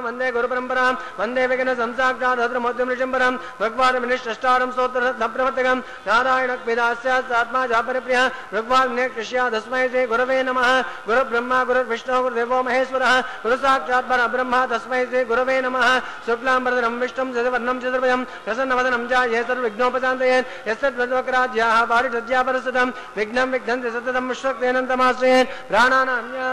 वंदे गुरु परंपरा वंदे विघ्न संसाक्षात्म ऋषिंबरम भगवान विनिष्टारम स्तोत्र प्रवर्तकम नारायण आत्मा जापरिप्रिय भगवान कृष्या तस्मै श्री गुरवे नमः गुरु ब्रह्मा गुरु विष्णु गुरुदेवो महेश्वरः गुरु साक्षात् परब्रह्म तस्मै श्री गुरवे नमः शुक्लांबरधरं विष्णुं शशिवर्णं चतुर्भुजं प्रसन्नवदनं ध्यायेत् सर्वविघ्नोपशान्तये यस्यद्वज्रवक्राद्याः पारिषद्यापरसतं विघ्नं विघ्नन्ति सततं विश्वक्सेनन्तमाश्रयेत् प्राणानाम्य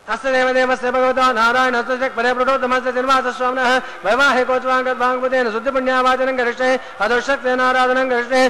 अस्य देवदेवस्य भगवतो नारायणस्य परे प्रोटोतमस्य श्रीनिवासस्वामिनः वैवाहिकोच्वाङ्गद्वाङ्गुतेन शुद्धिपुण्यावाचनं करिष्ये अदोषक्तेन आराधनं करिष्ये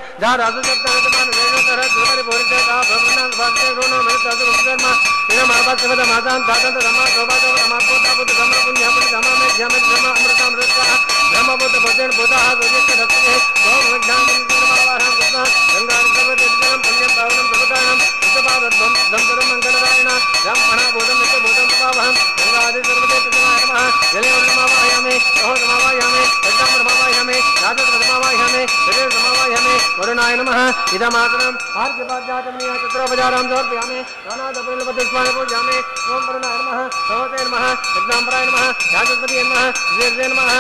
वरुणाय नमः इदमासनम् आर्घ्यपाद्याचमनीय चित्रोपचारां समर्पयामि नानादपुष्पाणि पूजयामि ओं वरुणाय नमः भगवते नमः यज्ञाम्बराय नमः याजपतये नमः वीर्ये नमः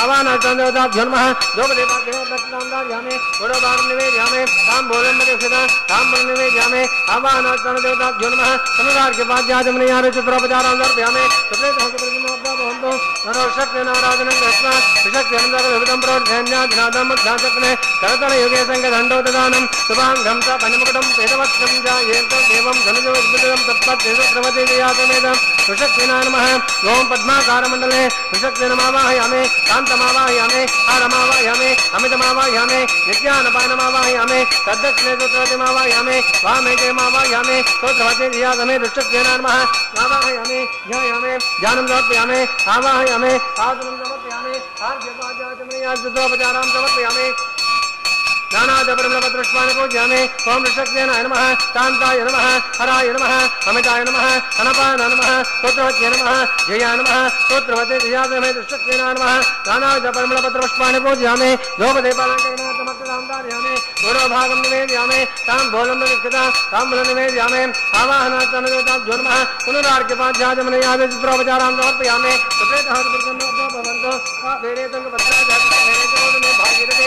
आवाहनाचान्द्रवताभ्यो नमः द्रौपदीपाद्यमेव गुरोभागं निवेदयामि ताम्बूलं प्रदक्षिणा ताम्बूलं निवेदयामि आवाहनाचान्द्रदेवताभ्यो नमः तनुरार्घ्यपाद्याचमनीय चित्रोपचारां समर्पयामि नरोशक्तिनाराधनं कृत्वा विशक्त्यनन्दविधं प्रोज्ञाज्ञातं मध्याचक्रे करतलयुगे सङ्गदण्डोददानं शुभाङ्गं च पञ्चमुकुटं वेदवक्त्रं जायेत देवं धनुजोद्भिदं तत्पद्येतुप्रवते जयातमेदं विशक्तिना नमः ओं पद्माकारमण्डले विशक्तिनमावाहयामि कान्तमावाहयामि हारमावाहयामि अमितमावाहयामि नित्यानपानमावाहयामि तद्दक्षिणे सूत्रवतीमावाहयामि वामे जयमावाहयामि स्तोत्रवते जयातमे दुष्टक्तेना नमः आवाहयामि ध्यायामि ध्यानं समर्पयामि आवाहयामि आसनं समर्पयामि आर्घ्यपाद्याचमनीयास्तोपचारां समर्पयामि नानादपरिमलपत्रपुष्पाणि पूजयामि ओं ऋषक्तेनाय नमः शान्ताय नमः हराय नमः अमिताय नमः अनपाय नमः स्तोत्रवत्यै नमः जयाय नमः स्तोत्रवते जयातमे ऋषक्तेनाय नमः नानादपरिमलपत्रपुष्पाणि पूजयामि धूपदीपालङ्करणमक्तदां धारयामि गुरोभागं निवेदयामि ताम्बूलं प्रदक्षिणा ताम्बूलं निवेदयामि आवाहनाचान्द्रदेवताभ्यो नमः पुनरार्घ्यपाद्याचमनीयादि चित्रोपचारां समर्पयामि सुप्रेतः भवन्तु भागीरथे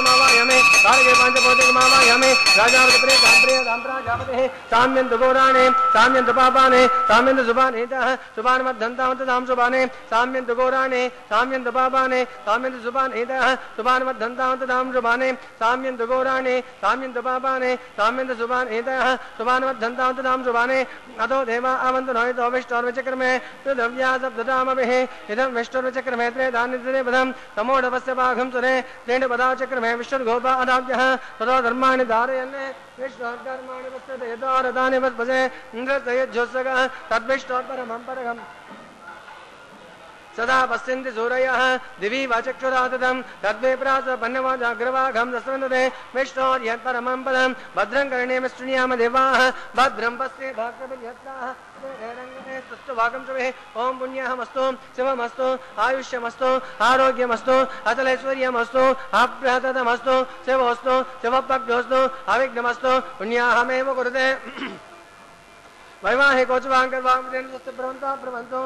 मावायामे कार्ये पांचभौतिकमावायामे राजावृत्रे दाम्प्राजापतेः साम्यन्तु गौराणे साम्यन्तु पापाने साम्यन्तु सुभानेतः सुभानमद्धन्तावन्तदां सुभाने साम्यन्तु गौराणे साम्यन्तु पापाने साम्यन्तु सुभानेतः सुभानमद्धन्तावन्तदां सुभाने साम्यन्तु गौराणे साम्यन्तु पापाने साम्यन्तु सुभानेतः सुभानमद्धन्तावन्तदां सुभाने अतो देवा आवन्तु नोयतो विष्टोर्वचक्रमे पृथिव्या सप्तधामभिः इदं विष्टोर्वचक्रमे त्रेधान्यत्रे पदं तमोढवस्य भागं सुरे त्रेण पदाचक्रमे विष्णुर्गोपा अदाब्जः ततो धर्माणि धारयन् विष्णोर्धर्माणि वस्तते यतो रथानि वस्पसे इन्द्रस्तयज्योत्सगः तद्विष्णोर्परमं परगम् सदा पश्यन्ति सूरयः दिवि वाचक्षुराततं तद्विप्रास पन्नवाजाग्रवाघं दस्वन्दते विष्णोर्यत्परमं पदं भद्रं कर्णेम शृणुयाम देवाः भद्रं पश्ये भाग्यभिर्यत्राः भागं शुभे ओं पुण्यमस्तु शिवमस्तु आयुष्यमस्तु आरोग्यमस्तु अचलैश्वर्यमस्तु अप्रहतमस्तु शिवोस्तु शिवपक्योस्तु अविघ्नमस्तु पुण्याहमेव कुरुते वैवाहिकोच्वाङ्गर्वाङ्गेन्द्रस्तु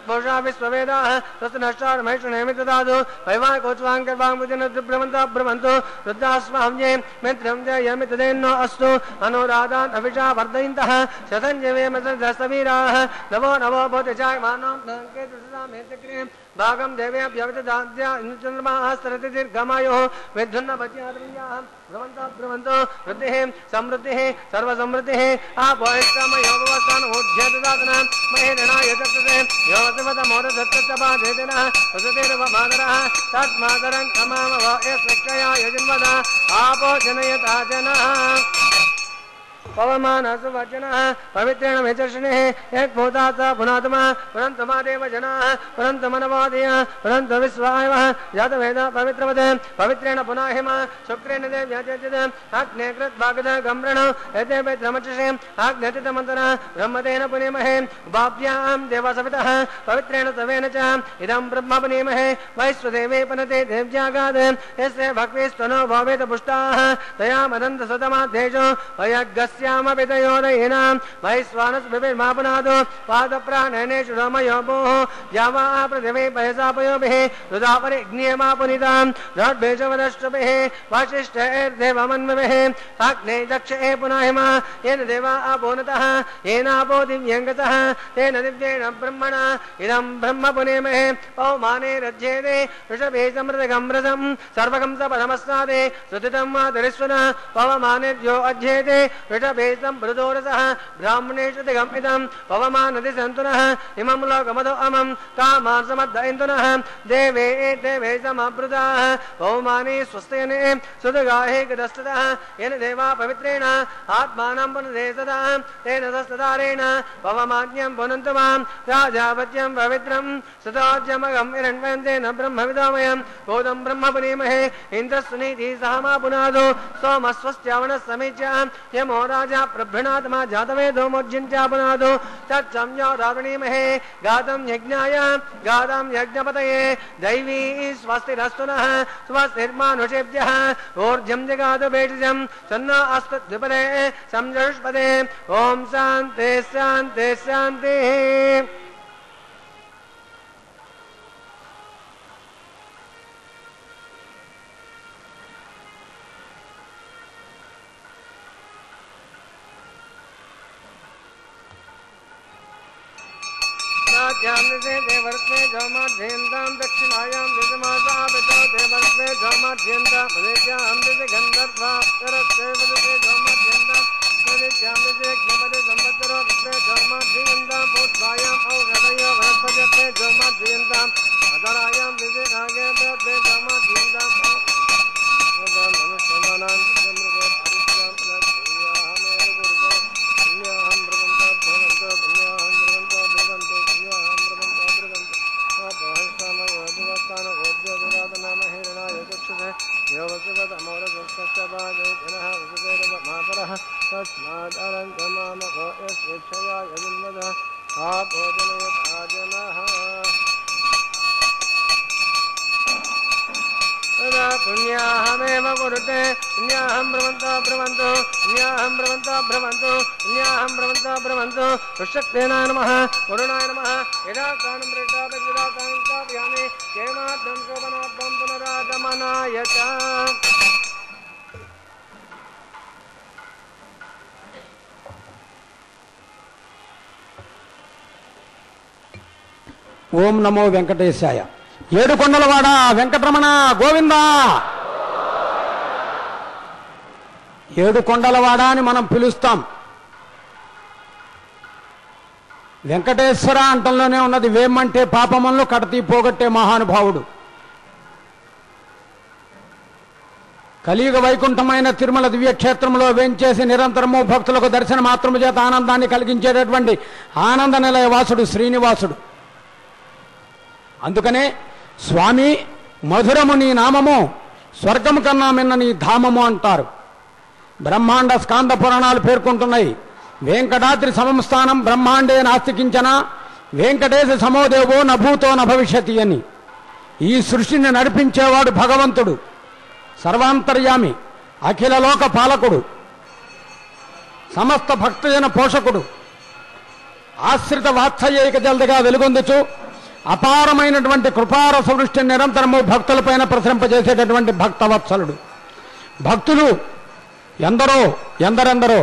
भोषा विश्ववेदाः तस्य नष्टार महेश्वरनेमितदादु वैवाहिकोच्वाङ्गर्वाङ्गेन्द्रभ्रमन्तु रुद्रास्वाम्ये मित्रं जयमितदेन्नो अस्तु अनुराधान् अभिषा वर्धयन्तः शतञ्जवे मसवीराः नवो नवो भूतिजायमानं भागम देवेभ्यवचन्द्रमास्तरति दीर्घमायुः विद्युन्नपत्याद्रियाः भ्रमन्तो वृद्धिः समृद्धिः सर्वसमृद्धिः आपोष्टमयोगवस्थानोऽध्यददातनः महेरणाय चक्षुषे योगवतमोदधत्तपादेदिनः वसुतेर्वमादरः तस्मादरं क्षमामव यस्मिक्षया यजिन्वद आपो जनयता जनः पवमानसु वचनः पवित्रेण विचर्षणेः एकभूतात्मा पुनात्मा पुनन्तमादेव जनाः पुनन्तमनवादय पुनन्त विश्वायवः जातवेद पवित्रवत् पवित्रेण पुनाहिम शुक्रेण देव्याचर्यत अग्ने कृद्भागद गम्रण एते वेत्रमचषे आज्ञातितमन्तरः ब्रह्मतेन पुनीमहे उपाभ्यां देवसवितः पवित्रेण सवेन च इदं ब्रह्म पुनीमहे वैश्वदेवे पनते देव्यागात् यस्य भक्तिस्तनो भवेत पुष्टाः तया मदन्तसतमाध्येषु वयग्गस्य श्यामपितयोदयिनां वैश्वानस्विर्मापुनादो पादप्राणनेषु रमयोभोः यावा पृथिवी पयसापयोभिः रुदापरिज्ञेमापुनितां रड्भेषवदष्टभिः वसिष्ठैर्देवमन्विभिः अग्ने दक्षे पुनाहिमा येन देवा आपोनतः येनापो दिव्यङ्गतः तेन दिव्येण ब्रह्मणा इदं ब्रह्म पुनेमहे पौमाने रज्येते ऋषभे समृतगं सर्वगं सपदमस्नादे सुतितं मातरिस्वनः पवमानेभ्यो अध्येते ऋषभेशं मृदोरसः ब्राह्मणेषु दिगमिदं पवमानति सन्तुनः इमं लोकमधो अमं कामान् समद्ध इन्दुनः देवे देवे समभृताः पवमाने स्वस्तेने सुदगाहे गदस्ततः येन देवा पवित्रेण आत्मानं पुनदे सदा तेन सस्तदारेण पवमान्यं पुनन्तु मां राजावत्यं पवित्रं सदाज्यमगं हिरण्यन्तेन ब्रह्मविदामयं बोधं ब्रह्म पुनीमहे इन्द्रस्वनीति सह मा पुनादो सोमस्वस्त्यावनः समीच्या यमो राजा प्रभृणात्मा जातवेदो मोज्जिन्त्या पुनादो तत्संयोदावणीमहे गातं यज्ञाय गातं यज्ञपतये दैवी स्वस्तिरस्तु नः स्वस्तिर्मानुषेभ्यः ऊर्जं जगातु भेषजं सन्नो अस्तु द्विपदे संजष्पदे ओम शान्ति शान्ति शान्तिः देवर्षे जौमाध्यन्तां दक्षिणायां दिशमासापितो देवर्षे जौमाध्यन्तां मदेश्यां दिशि गन्धर्वाप्सरस्ते वदते जौमाध्यन्तां मदेश्यां दिशि ज्ञपति संवत्सरो विश्वे जौमाध्यन्तां पूर्वायाम् औषधयो वनस्पत्यर्थे जौमाध्यन्ताम् अधरायां दिशि नागे प्रत्ये जौमाध्यन्तां मनुष्यमानां मृगे हरिष्यां लक्ष्मीयाहमेव गुरुते पुण्याहं ब्रह्मन्तो भवन्तो पुण्याहं ब्रह्मन्तो भवन्तो पुण्याहं ब्रह्मन्तो ब्रह्मन्तो अपहर्षामयोधिवत्तान भोज्योतिरातनामहेरणाय चक्षुषे योगशिवतमोरसस्तबाधे जनः वसुतेरवमापरः तस्मादरञ्जमामभो यस्वेच्छया यजिन्वदः आभोजनयता जनः तदा पुण्याहमेव कुरुते पुण्याहं ब्रह्मन्तो ब्रह्मन्तो पुण्याहं ब्रह्मन्तो ब्रह्मन्तो पुण्याहं ब्रह्मन्तो ब्रह्मन्तो ऋषक्तेनाय नमः वरुणाय नमः यदा कानं प्रेतापयदा कानं स्थापयामि केमाद्रं शोभनाद्रं पुनरागमनाय च ఓం నమో వెంకటేశాయ. ఏడుకొండలవాడ వెంకటరమణ గోవిందా. ఏడుకొండలవాడ అని మనం పిలుస్తాం. వెంకటేశ్వర అంటంలోనే ఉన్నది. వేమంటే పాపమన్లు కడతీ పోగొట్టే మహానుభావుడు. కలియుగ వైకుంఠమైన తిరుమల దివ్యక్షేత్రంలో వేంచేసి నిరంతరము భక్తులకు దర్శన మాత్రము చేత ఆనందాన్ని కలిగించేటటువంటి ఆనంద నిలయ వాసుడు శ్రీనివాసుడు. అందుకనే స్వామి మధురము నీ నామము, స్వర్గము కన్నా మిన్న నీ ధామము అంటారు. బ్రహ్మాండ స్కాంద పురాణాలు పేర్కొంటున్నాయి. వెంకటాద్రి సమం స్థానం బ్రహ్మాండే నాస్తికించన వెంకటేశ సమోదేవో నభూతో నభవిష్యతి అని. ఈ సృష్టిని నడిపించేవాడు భగవంతుడు, సర్వాంతర్యామి, అఖిల లోక పాలకుడు, సమస్త భక్తజన పోషకుడు, ఆశ్రిత వాత్సల్యైక జల్దగా వెలుగొందుచు అపారమైనటువంటి కృపారస వృష్టిని నిరంతరము భక్తులపైన ప్రసరింపజేసేటటువంటి భక్తవత్సలుడు. భక్తులు ఎందరెందరో.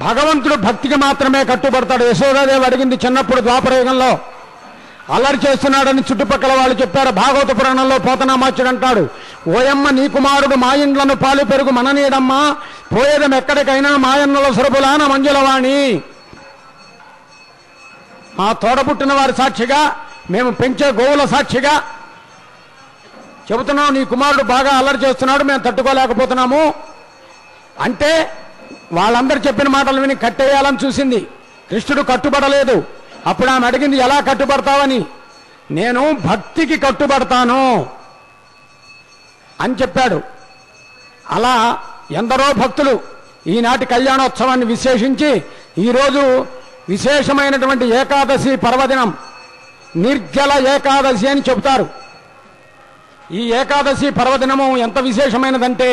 భగవంతుడు భక్తికి మాత్రమే కట్టుబడతాడు. యశోదాదేవి అడిగింది చిన్నప్పుడు ద్వాపరయుగంలో, అల్లరి చేస్తున్నాడని చుట్టుపక్కల వాళ్ళు చెప్పారు. భాగవత పురాణంలో పోతనామాచుడు అంటాడు, ఓయమ్మ నీ కుమారుడు మా ఇండ్లను పాలు పెరుగు మననీయడమ్మా, పోయేదం ఎక్కడికైనా మాయన్నల సురభులాన మంజులవాణి. మా తోడబుట్టిన వారి సాక్షిగా, మేము పెంచే గోవుల సాక్షిగా చెబుతున్నాం, నీ కుమారుడు బాగా అల్లరి చేస్తున్నాడు, మేము తట్టుకోలేకపోతున్నాము అంటే వాళ్ళందరూ చెప్పిన మాటలు విని కట్టేయాలని చూసింది. కృష్ణుడు కట్టుబడలేదు. అప్పుడు ఆమె అడిగింది, ఎలా కట్టుబడతావని. నేను భక్తికి కట్టుబడతాను అని చెప్పాడు. అలా ఎందరో భక్తులు ఈనాటి కళ్యాణోత్సవాన్ని విశేషించి ఈరోజు విశేషమైనటువంటి ఏకాదశి పర్వదినం నిర్జల ఏకాదశి అని చెబుతారు. ఈ ఏకాదశి పర్వదినము ఎంత విశేషమైనదంటే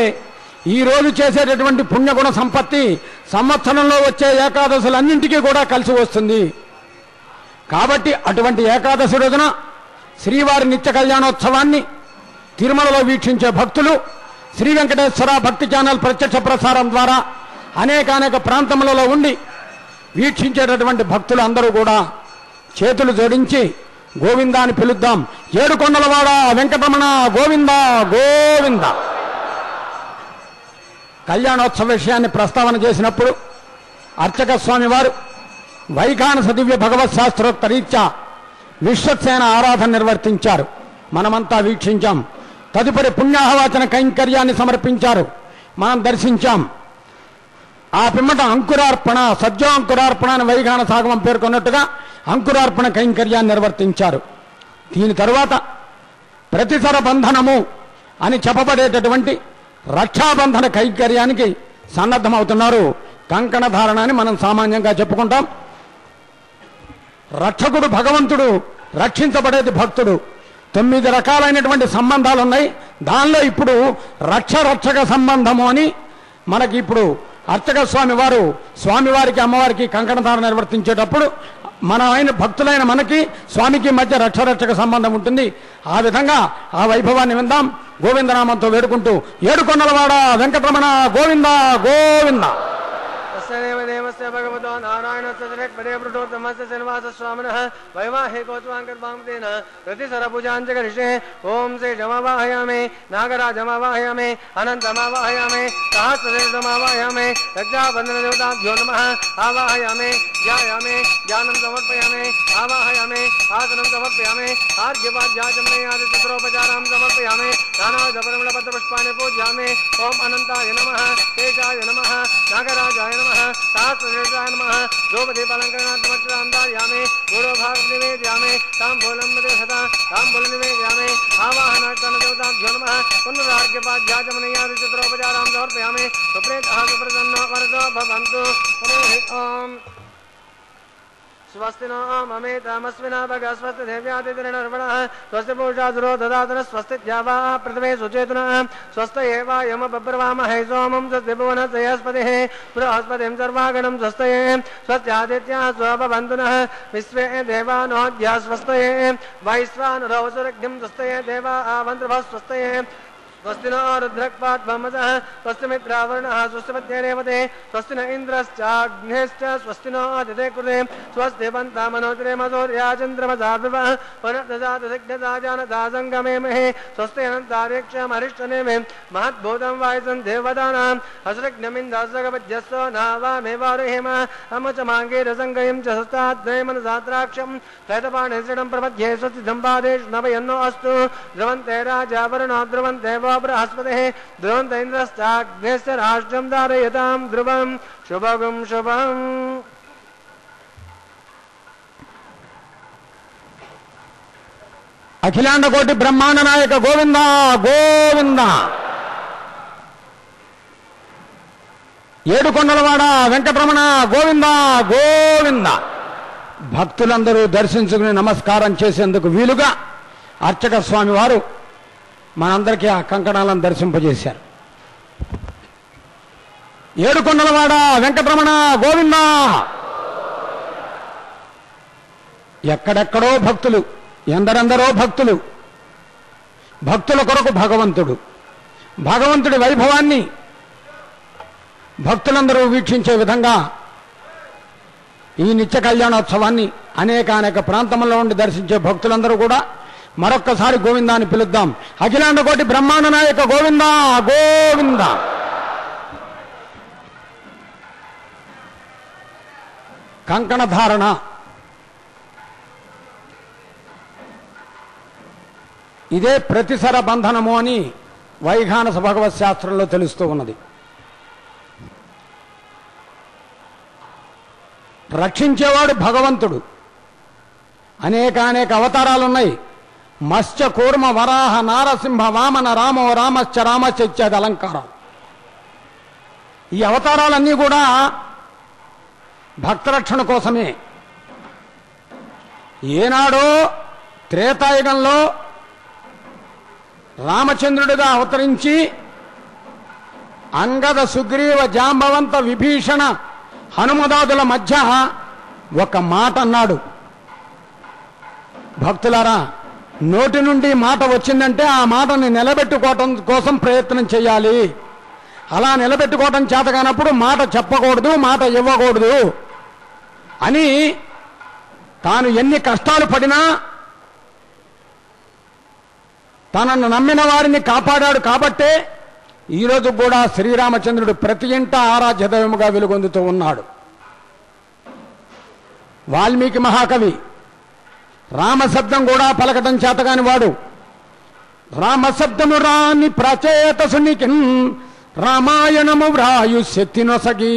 ఈ రోజు చేసేటటువంటి పుణ్యగుణ సంపత్తి సంవత్సరంలో వచ్చే ఏకాదశులన్నింటికీ కూడా కలిసి వస్తుంది. కాబట్టి అటువంటి ఏకాదశి రోజున శ్రీవారి నిత్య కళ్యాణోత్సవాన్ని తిరుమలలో వీక్షించే భక్తులు శ్రీ వెంకటేశ్వర భక్తి ఛానల్ ప్రత్యక్ష ప్రసారం ద్వారా అనేక ప్రాంతములలో ఉండి వీక్షించేటటువంటి భక్తులు అందరూ కూడా చేతులు జోడించి గోవిందా అని పిలుద్దాం. ఏడుకొండలవాడ వెంకటరమణ గోవింద గోవింద. కళ్యాణోత్సవ విషయాన్ని ప్రస్తావన చేసినప్పుడు అర్చక స్వామి వారు వైఖానస దివ్య భగవత్ శాస్త్రోక్త రీత్యా విశ్వక్సేన ఆరాధన నిర్వర్తించారు. మనమంతా వీక్షించాం. తదుపరి పుణ్యాహవాచన కైంకర్యాన్ని సమర్పించారు, మనం దర్శించాం. ఆ పిమ్మట అంకురార్పణ, సజ్జోంకురార్పణ అని వైఖానస ఆగమం పేర్కొన్నట్టుగా అంకురార్పణ కైంకర్యాన్ని నిర్వర్తించారు. దీని తరువాత ప్రతిసర బంధనము అని చెప్పబడేటటువంటి రక్షాబంధన కైంకర్యానికి సన్నద్ధమవుతున్నారు. కంకణ ధారణ అని మనం సామాన్యంగా చెప్పుకుంటాం. రక్షకుడు భగవంతుడు, రక్షించబడేది భక్తుడు. 9 రకాలైనటువంటి సంబంధాలు ఉన్నాయి. దానిలో ఇప్పుడు రక్షక సంబంధము అని మనకి ఇప్పుడు అర్చక స్వామి వారు స్వామివారికి అమ్మవారికి కంకణ ధారణ నిర్వర్తించేటప్పుడు మన ఆయన భక్తులైన మనకి స్వామికి మధ్య రక్షక సంబంధం ఉంటుంది. ఆ విధంగా ఆ వైభవాన్ని విందాం. గోవిందనామంతో వేడుకుంటూ ఏడుకొండలవాడ వెంకటరమణ గోవింద గోవింద. देवस्य भगवतो नारायणस्य जगत्पदे प्रोटोत्तमस्य श्रीनिवासस्वामिनः वैवाहिकोत्सवाङ्कर्वाङ्केन प्रतिसरपूजाञ्चकरिष्ये ओं श्री जमावाहयामि नागराजमावाहयामि अनन्तमावाहयामि सहस्रदेवमावाहयामि रक्षाबन्धनदेवताभ्यो नमः आवाहयामि ध्यायामि ज्ञानं समर्पयामि आवाहयामि आसनं समर्पयामि आर्घ्यपाद्याचमनयादि चतुरोपचारां समर्पयामि नानाविधपरिमलपत्रपुष्पाणि पूजयामि ओं अनन्ताय नमः केशाय नमः नागराजाय नमः सहस्रदेवताय नमः द्रौपदीपालङ्करणार्थमक्षरान्दार्यामि गूढोभागं निवेदयामि ताम्बूलं मदहता ताम्बूलं निवेदयामि आवाहनार्थदेवताभ्यो नमः पुनरार्घ्यपाद्याचमनयादि चतुरोपचारां समर्पयामि सुप्रेतः सुप्रसन्नो वरदो भवन्तु ओम् स्वस्ति नो ममेतामस्मिना भग स्वस्ति देव्यादितिर्नर्वणः स्वस्ति पूषासुरो ददातन स्वस्ति द्यावाः पृथिवे सुचेतनः स्वस्त एवायम बब्रवामहे सोमं स्वस्ति भुवनस्पतिः बृहस्पतिं सर्वागणं स्वस्तये स्वस्त्यादित्याः स्वभवन्तुनः विश्वे देवानोऽद्या स्वस्तये वैश्वानरो वसुरग्निं स्वस्तये देवा आवन्त्रभः स्वस्तये स्वस्ति नो रुद्रक्पाद्भमसः स्वस्ति मित्रावरुणः स्वस्ति पत्न्यरेवते स्वस्ति न इन्द्रश्चाग्नेश्च स्वस्ति नो आदिते कृते स्वस्ति पन्तामनोतिरेमसौर्याचन्द्रमसाद्विवः पुनर्ददातसिग्धदाजानदा सङ्गमेमहे स्वस्ति अनन्तारेक्षमरिष्टनेमे महद्भूतं वायुसं देवतानाम् असृग्नमिन्दासगपद्यस्सो नावामेवारुहेम अमुचमाङ्गेरसङ्गयं च सस्ताद्वयमनसात्राक्षं त्रैतपाणिसृणं प्रपद्ये स्वस्ति सम्पादेषु नवयन्नो अस्तु ध्रुवन्ते राजा वरुणो ध्रुवन्ते बृहस्पतिः ध्रुवन्त इन्द्रश्चाग्नेश्च राष्ट्रं धारयतां ध्रुवं शुभगं शुभम्. అఖిలాండ కోటి బ్రహ్మాండ నాయక గోవింద గోవింద. ఏడుకొండలవాడ వెంకటరమణ గోవింద గోవింద. భక్తులందరూ దర్శించుకుని నమస్కారం చేసేందుకు వీలుగా అర్చక స్వామి వారు మనందరికీ ఆ కంకణాలను దర్శింపజేశారు. ఏడుకొండలవాడ వెంకటరమణ గోవింద. ఎక్కడెక్కడో భక్తులు, ఎందరెందరో భక్తులు. భక్తుల కొరకు భగవంతుడు, భగవంతుడి వైభవాన్ని భక్తులందరూ వీక్షించే విధంగా ఈ నిత్య కళ్యాణోత్సవాన్ని అనేక ప్రాంతంలో ఉండి దర్శించే భక్తులందరూ కూడా మరొక్కసారి గోవిందాన్ని పిలుద్దాం. అఖిలాండ కోటి బ్రహ్మాండ నాయక గోవింద గోవింద. కంకణ ధారణ ఇదే ప్రతిసర బంధనము అని వైఖానస భగవత్ శాస్త్రంలో తెలుస్తూ ఉన్నది. రక్షించేవాడు భగవంతుడు. అనేక అవతారాలున్నాయి. మత్స్య కూర్మ వరాహ నారసింహ వామన రామో రామశ్చ రామశ్చ ఇత్యాది అలంకారాలు. ఈ అవతారాలన్నీ కూడా భక్తరక్షణ కోసమే. ఏనాడో త్రేతాయుగంలో రామచంద్రుడిగా అవతరించి అంగద సుగ్రీవ జాంబవంత విభీషణ హనుమదాదుల మధ్య ఒక మాట అన్నాడు. భక్తులారా, నోటి నుండి మాట వచ్చిందంటే ఆ మాటని నిలబెట్టుకోవటం కోసం ప్రయత్నం చేయాలి. అలా నిలబెట్టుకోవటం చేతగానప్పుడు మాట చెప్పకూడదు, మాట ఇవ్వకూడదు అని తాను ఎన్ని కష్టాలు పడినా తనను నమ్మిన వారిని కాపాడాడు. కాబట్టే ఈరోజు కూడా శ్రీరామచంద్రుడు ప్రతి ఇంట ఆరాధ్య దైవముగా వెలుగొందుతూ ఉన్నాడు. వాల్మీకి మహాకవి రామశబ్దం కూడా పలకటం చేతగాని వాడు. రామశబ్దము రాని ప్రచేతసునికి రామాయణము వ్రాయు శక్తి నొసగి.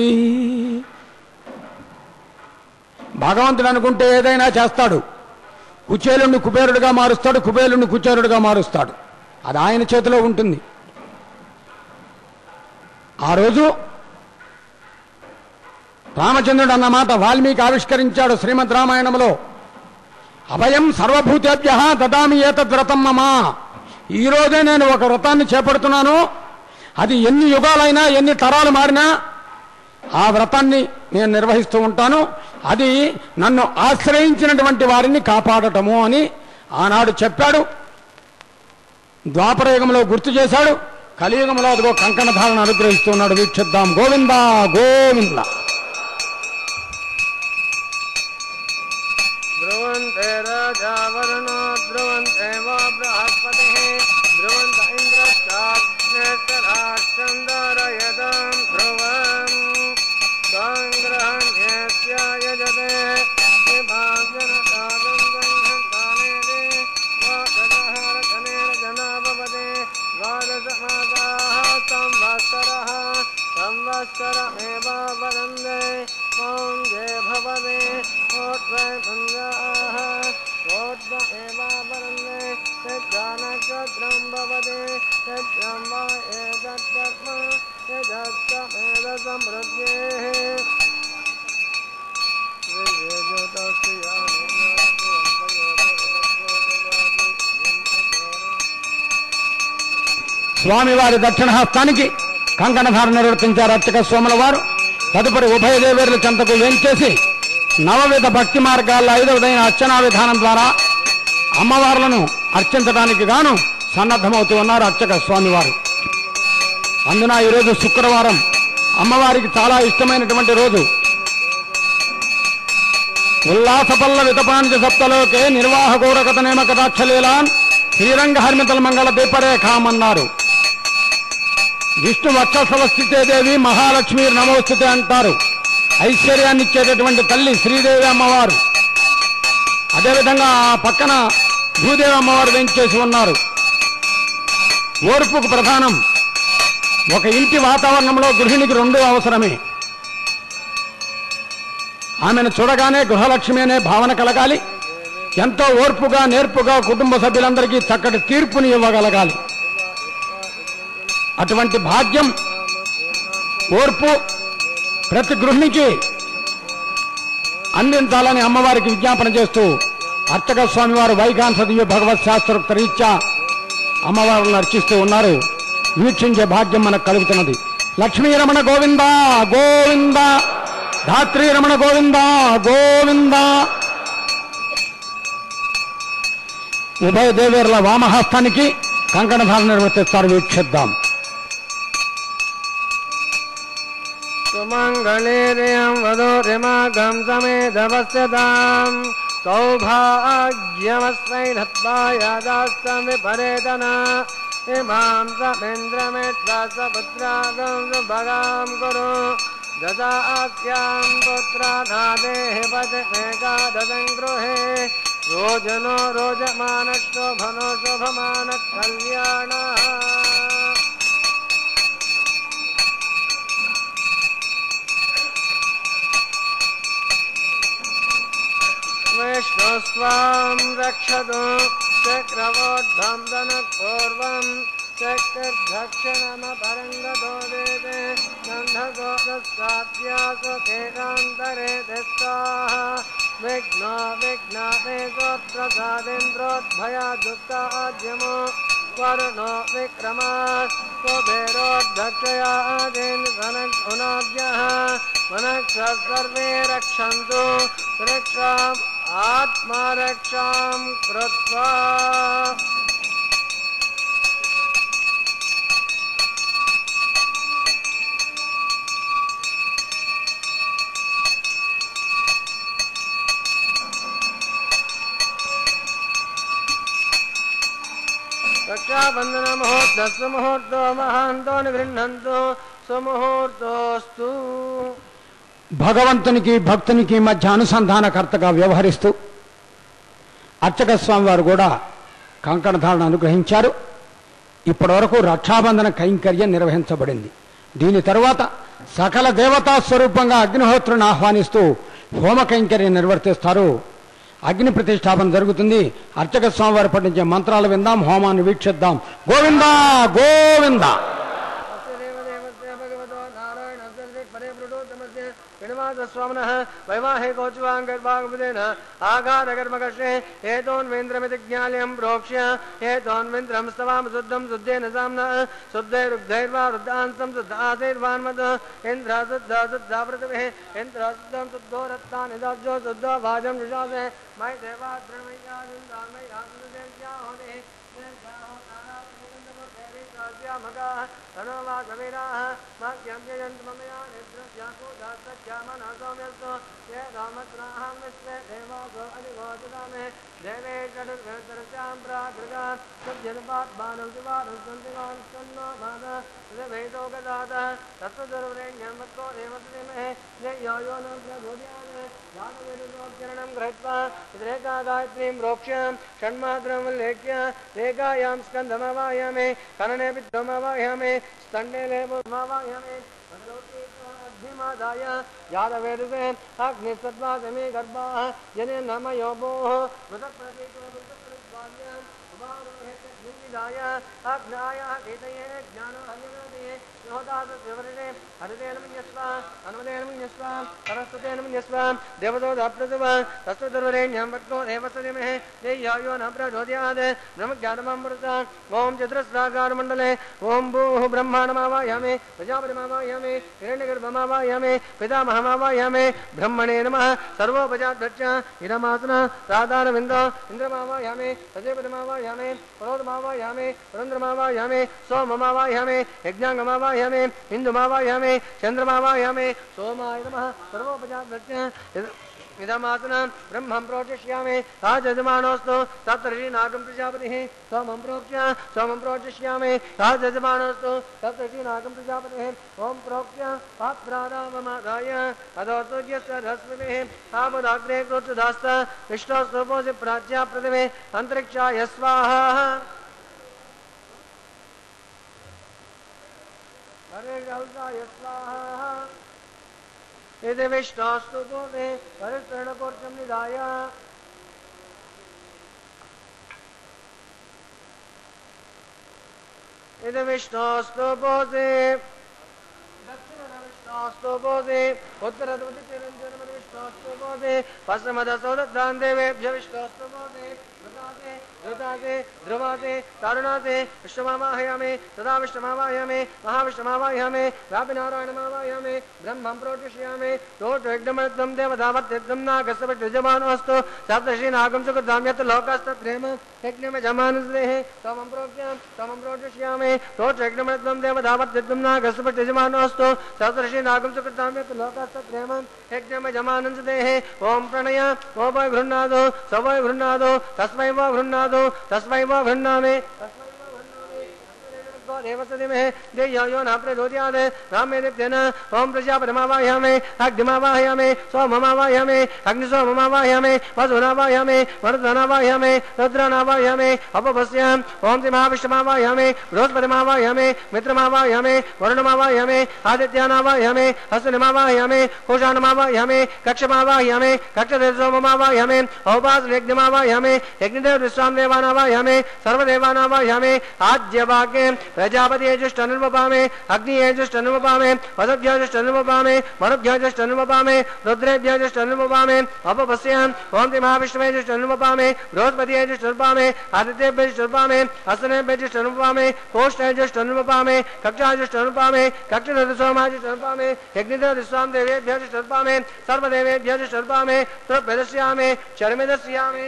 భగవంతుడు అనుకుంటే ఏదైనా చేస్తాడు. కుచేలుణ్ణి కుబేరుడిగా మారుస్తాడు, కుబేరుణ్ణి కుచేరుడిగా మారుస్తాడు. అది ఆయన చేతిలో ఉంటుంది. ఆ రోజు రామచంద్రుడు అన్నమాట వాల్మీకి ఆవిష్కరించాడు శ్రీమద్ రామాయణంలో. అభయం సర్వభూతేభ్య దదామి ఏతద్వ్రతం మమ. ఈరోజే నేను ఒక వ్రతాన్ని చేపడుతున్నాను. అది ఎన్ని యుగాలైనా ఎన్ని తరాలు మారినా ఆ వ్రతాన్ని నేను నిర్వహిస్తూ ఉంటాను. అది నన్ను ఆశ్రయించినటువంటి వారిని కాపాడటము అని ఆనాడు చెప్పాడు. ద్వాపరయుగంలో గుర్తు చేశాడు. కలియుగంలో అదిగో కంకణ ధారణ అనుగ్రహిస్తున్నాడు. వీక్షిద్దాం. గోవింద గోవింద. ధ్రువంతే రాజావరుణో ధ్రువంతే వా బృహస్పతిః ధ్రువంత ఇంద్రశ్చాగ్నేస్తరాక్షం ధారయతాం ధ్రువం సంగ్రహణ్యేత్యాయజతే విభాజనతాగం సంఘంతానేదే వాదనహారతనేన జనాభవతే ద్వాదశమాసాః సంవత్సరः సంవత్సరమేవావరందే ఓం జయ భవతే ఓర్ధ్వే పుంజాః ఓర్ధ్వ ఏవావరందే యజ్ఞానక్షత్రం భవతే యజ్ఞం వా ఏతత్కర్మ యజస్తమేధ సమృద్ధ్యేః స్వామివారి దక్షిణ హస్తానికి కంకణ ధారణ నిర్వర్తించారు అర్చక స్వాముల వారు. తదుపరి ఉభయ దేవేరుల చెంతకు వేంచేసి నవవిధ భక్తి మార్గాల్లో 5వదైన అర్చనా విధానం ద్వారా అమ్మవార్లను అర్చించడానికి గాను సన్నద్ధమవుతూ ఉన్నారు అర్చక స్వామివారు. అందున ఈరోజు శుక్రవారం అమ్మవారికి చాలా ఇష్టమైనటువంటి రోజు. ఉల్లాసపల్ల వితపాంచ సప్తలోకే నిర్వాహకూరకత నేమకటాక్షలీలాన్ శ్రీరంగ హర్మితల మంగళ దీపరేఖామన్నారు. విష్ణు వక్షస్థల స్థితే దేవి మహాలక్ష్మి నమోస్తుతే అంటారు. ఐశ్వర్యాన్ని ఇచ్చేటటువంటి తల్లి శ్రీదేవి అమ్మవారు. అదేవిధంగా ఆ పక్కన భూదేవి అమ్మవారు వెంచేసి ఉన్నారు. ఓర్పుకు ప్రధానం. ఒక ఇంటి వాతావరణంలో గృహిణికి 2 అవసరమే. ఆమెను చూడగానే గృహలక్ష్మి అనే భావన కలగాలి. ఎంతో ఓర్పుగా నేర్పుగా కుటుంబ సభ్యులందరికీ చక్కటి తీర్పుని ఇవ్వగలగాలి. అటువంటి భాగ్యం ఓర్పు ప్రతి గృహిణికి అందించాలని అమ్మవారికి విజ్ఞాపన చేస్తూ అర్చక స్వామి వారు వైఖానస దివ్య భగవత్ శాస్త్రోక్త రీత్యా అమ్మవారులను అర్చిస్తూ ఉన్నారు. వీక్షించే భాగ్యం మనకు కలుగుతున్నది. లక్ష్మీ రమణ గోవింద గోవింద, ధాత్రీ రమణ గోవింద గోవింద. ఉభయ దేవేరుల వామహస్తానికి కంకణ ధారణ నిర్వర్తిస్తారు. వీక్షిద్దాం. सुमङ्गलेरियं वदोरिमागं समेधवस्यताम् सौभाग्यमस्मै धत्वा यादास्तं विपरेतना इमां समेन्द्रमेत्वा सपुत्रागं सुभगां कुरु ददास्यां पुत्रानादेः पतिमेकादशं गृहे रोजनो रोजमानशोभनो शोभमानः कल्याणः विष्णुस्त्वां रक्षतु चक्रवोद्भं दनपूर्वं चक्रदक्षिणमपरङ्गतो वेदे नन्धगोदस्ताभ्यासुखेकान्तरे तिष्ठाः विघ्नो विघ्नाते गोत्रसादेन्द्रोद्भयादुक्ताद्यमो वरुणो विक्रमात् कुबेरोद्धक्षयादेन्द्रनगुणाभ्यः मनक्षः सर्वे रक्षन्तु रक्षाम् आत्मरक्षां कृत्वा रक्षाबंधन मुहूर्तस्य मुहूर्तो महांतो निगृह्णन्तु सुमुहूर्तोस्तु భగవంతునికి భక్తునికి మధ్య అనుసంధానకర్తగా వ్యవహరిస్తూ అర్చక స్వామి వారు కూడా కంకణధారణ అనుగ్రహించారు. ఇప్పటి వరకు రక్షాబంధన కైంకర్యం నిర్వహించబడింది. దీని తరువాత సకల దేవతా స్వరూపంగా అగ్నిహోత్రుని ఆహ్వానిస్తూ హోమ కైంకర్యం నిర్వర్తిస్తారు. అగ్ని ప్రతిష్టాపన జరుగుతుంది. అర్చక స్వామి వారు పఠించే మంత్రాలు విందాం, హోమాన్ని వీక్షిద్దాం. గోవింద గోవింద. स्वामिनः वैवाहिकोच्वाङ्गर्भागुदेन आघातकर्मकर्षे हेतोन्वेन्द्रमिति ज्ञाल्यं प्रोक्ष्य हेतोन्वेन्द्रं स्तवाम शुद्धं शुद्धेन साम्ना शुद्धैरुग्धैर्वा रुद्धांसं शुद्धासेर्वान्मत् इन्द्र शुद्ध शुद्धा पृथिवीः इन्द्र शुद्धं शुद्धो रत्तानि दज्जो शुद्धो भाजं जुषासे मयि देवाद्रमय्याजुन्दमय्याहोदे तनोवासवीराः मह्यं जयन्तु ममया निद्रस्याको दासत्यामनसौम्यस्तु ये रामस्नाहं विश्वे देवासो अधिगोचदामे देवे षडुर्वेतरस्यां प्राकृता सद्यनुपात्मानं शिवानं सन्तिवान् सन्नो माता वेदो गदातः तत्त्वदुर्वरेण्यं वक्को देवसुदेमहे जयो यो न प्रचोदयात् यादवेदोपकरणं गृहीत्वा रेखा गायत्रीं प्रोक्ष्य षण्मात्रम् उल्लेख्य रेखायां स्कन्धमवायामे कनने पित्तमवायामे स्तण्डे लेपमवायामे अग्निमादाय यादवेदुसे अग्निसत्त्वासमे गर्भाः जने नमयोभोः मृतप्रतीको मृतप्रतिपाद्यम् उपारोहेतनिर्विदाय अग्नाय गीतये ज्ञानहर्यनोदये योदासस्यवर्णे हरितेन मन्यस्वा अनुमतेन मन्यस्वा सरस्वतेन मन्यस्वा देवतो दाप्रतव तत्त्वदुर्वरेण्यं वक्तो देवसदेमहे देय्यो न प्रचोदयात् ब्रह्मज्ञानममृता ओं चतुरस्राकारमण्डले ओं भूः ब्रह्माणमावायामे प्रजापतिमावायामे हिरण्यगर्भमावायामे पितामहमावायामे ब्रह्मणे नमः सर्वोपजाद्भक्ष्य इदमासना राधारविन्दो इन्द्रमावायामे प्रजापतिमावायामे पुरोधमावायामे पुरन्द्रमावायामे सोममावायामे यज्ञाङ्गमावायामे हिन्दुमावायामे चन्द्रमावायामे सोमाय नमः सर्वोपजाद्भक्ष्य इदमासना ब्रह्मं प्रोचिष्यामि राजयजमानोऽस्तु तत्र श्रीनागं प्रजापतिः सोमं प्रोक्ष्य सोमं प्रोचिष्यामि राजयजमानोऽस्तु तत्र श्रीनागं प्रजापतिः ओं प्रोक्ष्य पात्राराममादाय अधोस्तुज्य सरस्वतिः तावदाग्रे कृतदास्त विष्णोस्तुपोऽसि प्राच्या प्रतिमे अन्तरिक्षाय स्वाहा हरे जलसाय स्वाहा इति विष्णोस्तुपोऽसि परिस्तरणकोर्चं निधाय इति विष्णोस्तुपोऽसि विष्णोस्तुपोऽसि उत्तरद्वतिचिरञ्जनमति विष्णोस्तुपोऽसि पश्चिमदसोदद्धान् देवेभ्य विष्णोस्तुपोऽसि ध्रुतासे ध्रुवासे तारुणासे विश्वमावाहयामि तदा विश्वमावाहयामि महाविश्वमावाहयामि व्यापिनारायणमावाहयामि ब्रह्मं प्रोक्षयामि तोषयज्ञमृतं देवतावत्यं नागस्वजमानोऽस्तु सप्तर्षीनागं सुकृतां यत् लोकस्तत्रेम यज्ञमजमानस्तेः तमं प्रोक्षयामि तोषयज्ञमृतं देवतावत्यं नागस्वजमानोऽस्तु सप्तर्षीनागं सुकृतां यत् लोकस्तत्रेम यज्ञमजमानस्तेः ओम प्रणय ओ वै गृह्णादो स वै गृह्णादो तस्मै वो गृह्णादो तस्मै वो गृह्णामि देवसदिमहे देयो यो न प्रचोदयात् रामे दिप्तेन ओम प्रजापतिमावाहयामि अग्निमावाहयामि सोममावाहयामि अग्निसोममावाहयामि वसुनावाहयामि वरुणनावाहयामि रुद्रनावाहयामि अपवस्याम् ओम महाविष्णुमावाहयामि बृहस्पतिमावाहयामि मित्रमावाहयामि वरुणमावाहयामि आदित्यानावाहयामि अश्विनिमावाहयामि कुशानमावाहयामि कक्षमावाहयामि कक्षदेवसोममावाहयामि औपासयज्ञमावाहयामि यज्ञदेव विश्वामदेवानावाहयामि सर्वदेवानावाहयामि आद्यवाक्ये प्रजापति जुष्टनुपपामे अग्निये जुष्टनुपपामे वसुभ्यो जुष्टनुपपामे मरुभ्यो जुष्टनुपपामे रुद्रेभ्यो जुष्टनुपपामे अपवस्याम् ओम महाविष्णवे जुष्टनुपपामे बृहस्पतिये जुष्टनुपपामे आदित्येभ्यो जुष्टनुपपामे अश्विनेभ्यो जुष्टनुपपामे कोष्ठे जुष्टनुपपामे कक्षा जुष्टनुपपामे कक्षदसोमा जुष्टनुपपामे यज्ञदेव विश्वामदेवेभ्यो जुष्टनुपपामे सर्वदेवेभ्यो जुष्टनुपपामे तत्प्रदस्यामि चरमिदस्यामि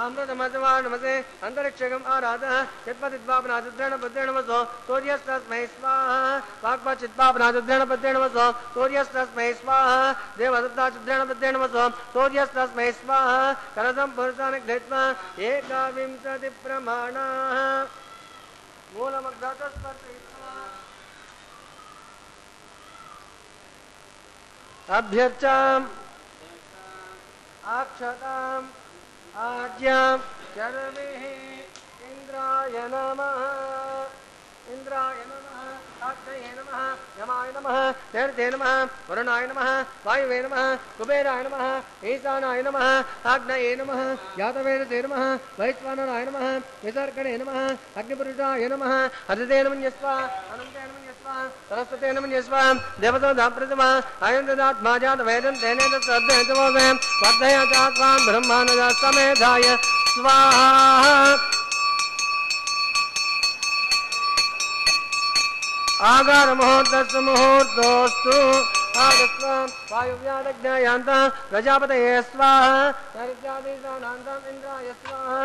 अमृतमजवानमसे अंतरिक्षगम आराधः चित्पतिद्वापनाजुद्रेण पुत्रेण वसो सूर्यस्तस्मै स्वाहा वाक्पचित्पापनाजुद्रेण पुत्रेण वसो सूर्यस्तस्मै स्वाहा देवदत्ताजुद्रेण पुत्रेण वसो सूर्यस्तस्मै स्वाहा करसं पुरुषान् घृत्वा एकाविंशति प्रमाणाः मूलमग्धतस्पर्शयित्वा अभ्यर्चाम् अक्षताम् आज्ञां चरमिः इंद्राय नमः अग्नये नमः यमाय नमः नैऋते नमः वरुणाय नमः वायुवे नमः कुबेराय नमः ईशानाय नमः आग्नये नमः यातवेदसे नमः वैश्वानराय नमः विसर्गणे नमः अग्निपुरुषाय नमः अदितेन मन्यस्वा अनन्तेन मन्यस्वा सरस्वतेन मन्यस्वा देवतो दाप्रतिमा अयन्तदात्मा जातवेदं तेनेन श्रद्धेतवोदयं वर्धया चात्वां ब्रह्मानदा समेधाय स्वाहा आगार मुहूर्तस्य मुहूर्तोऽस्तु आगस्त्वां वायुव्यादज्ञायान्तः प्रजापतये स्वाहा नैऋत्यादिशानान्तम् इन्द्राय स्वाहा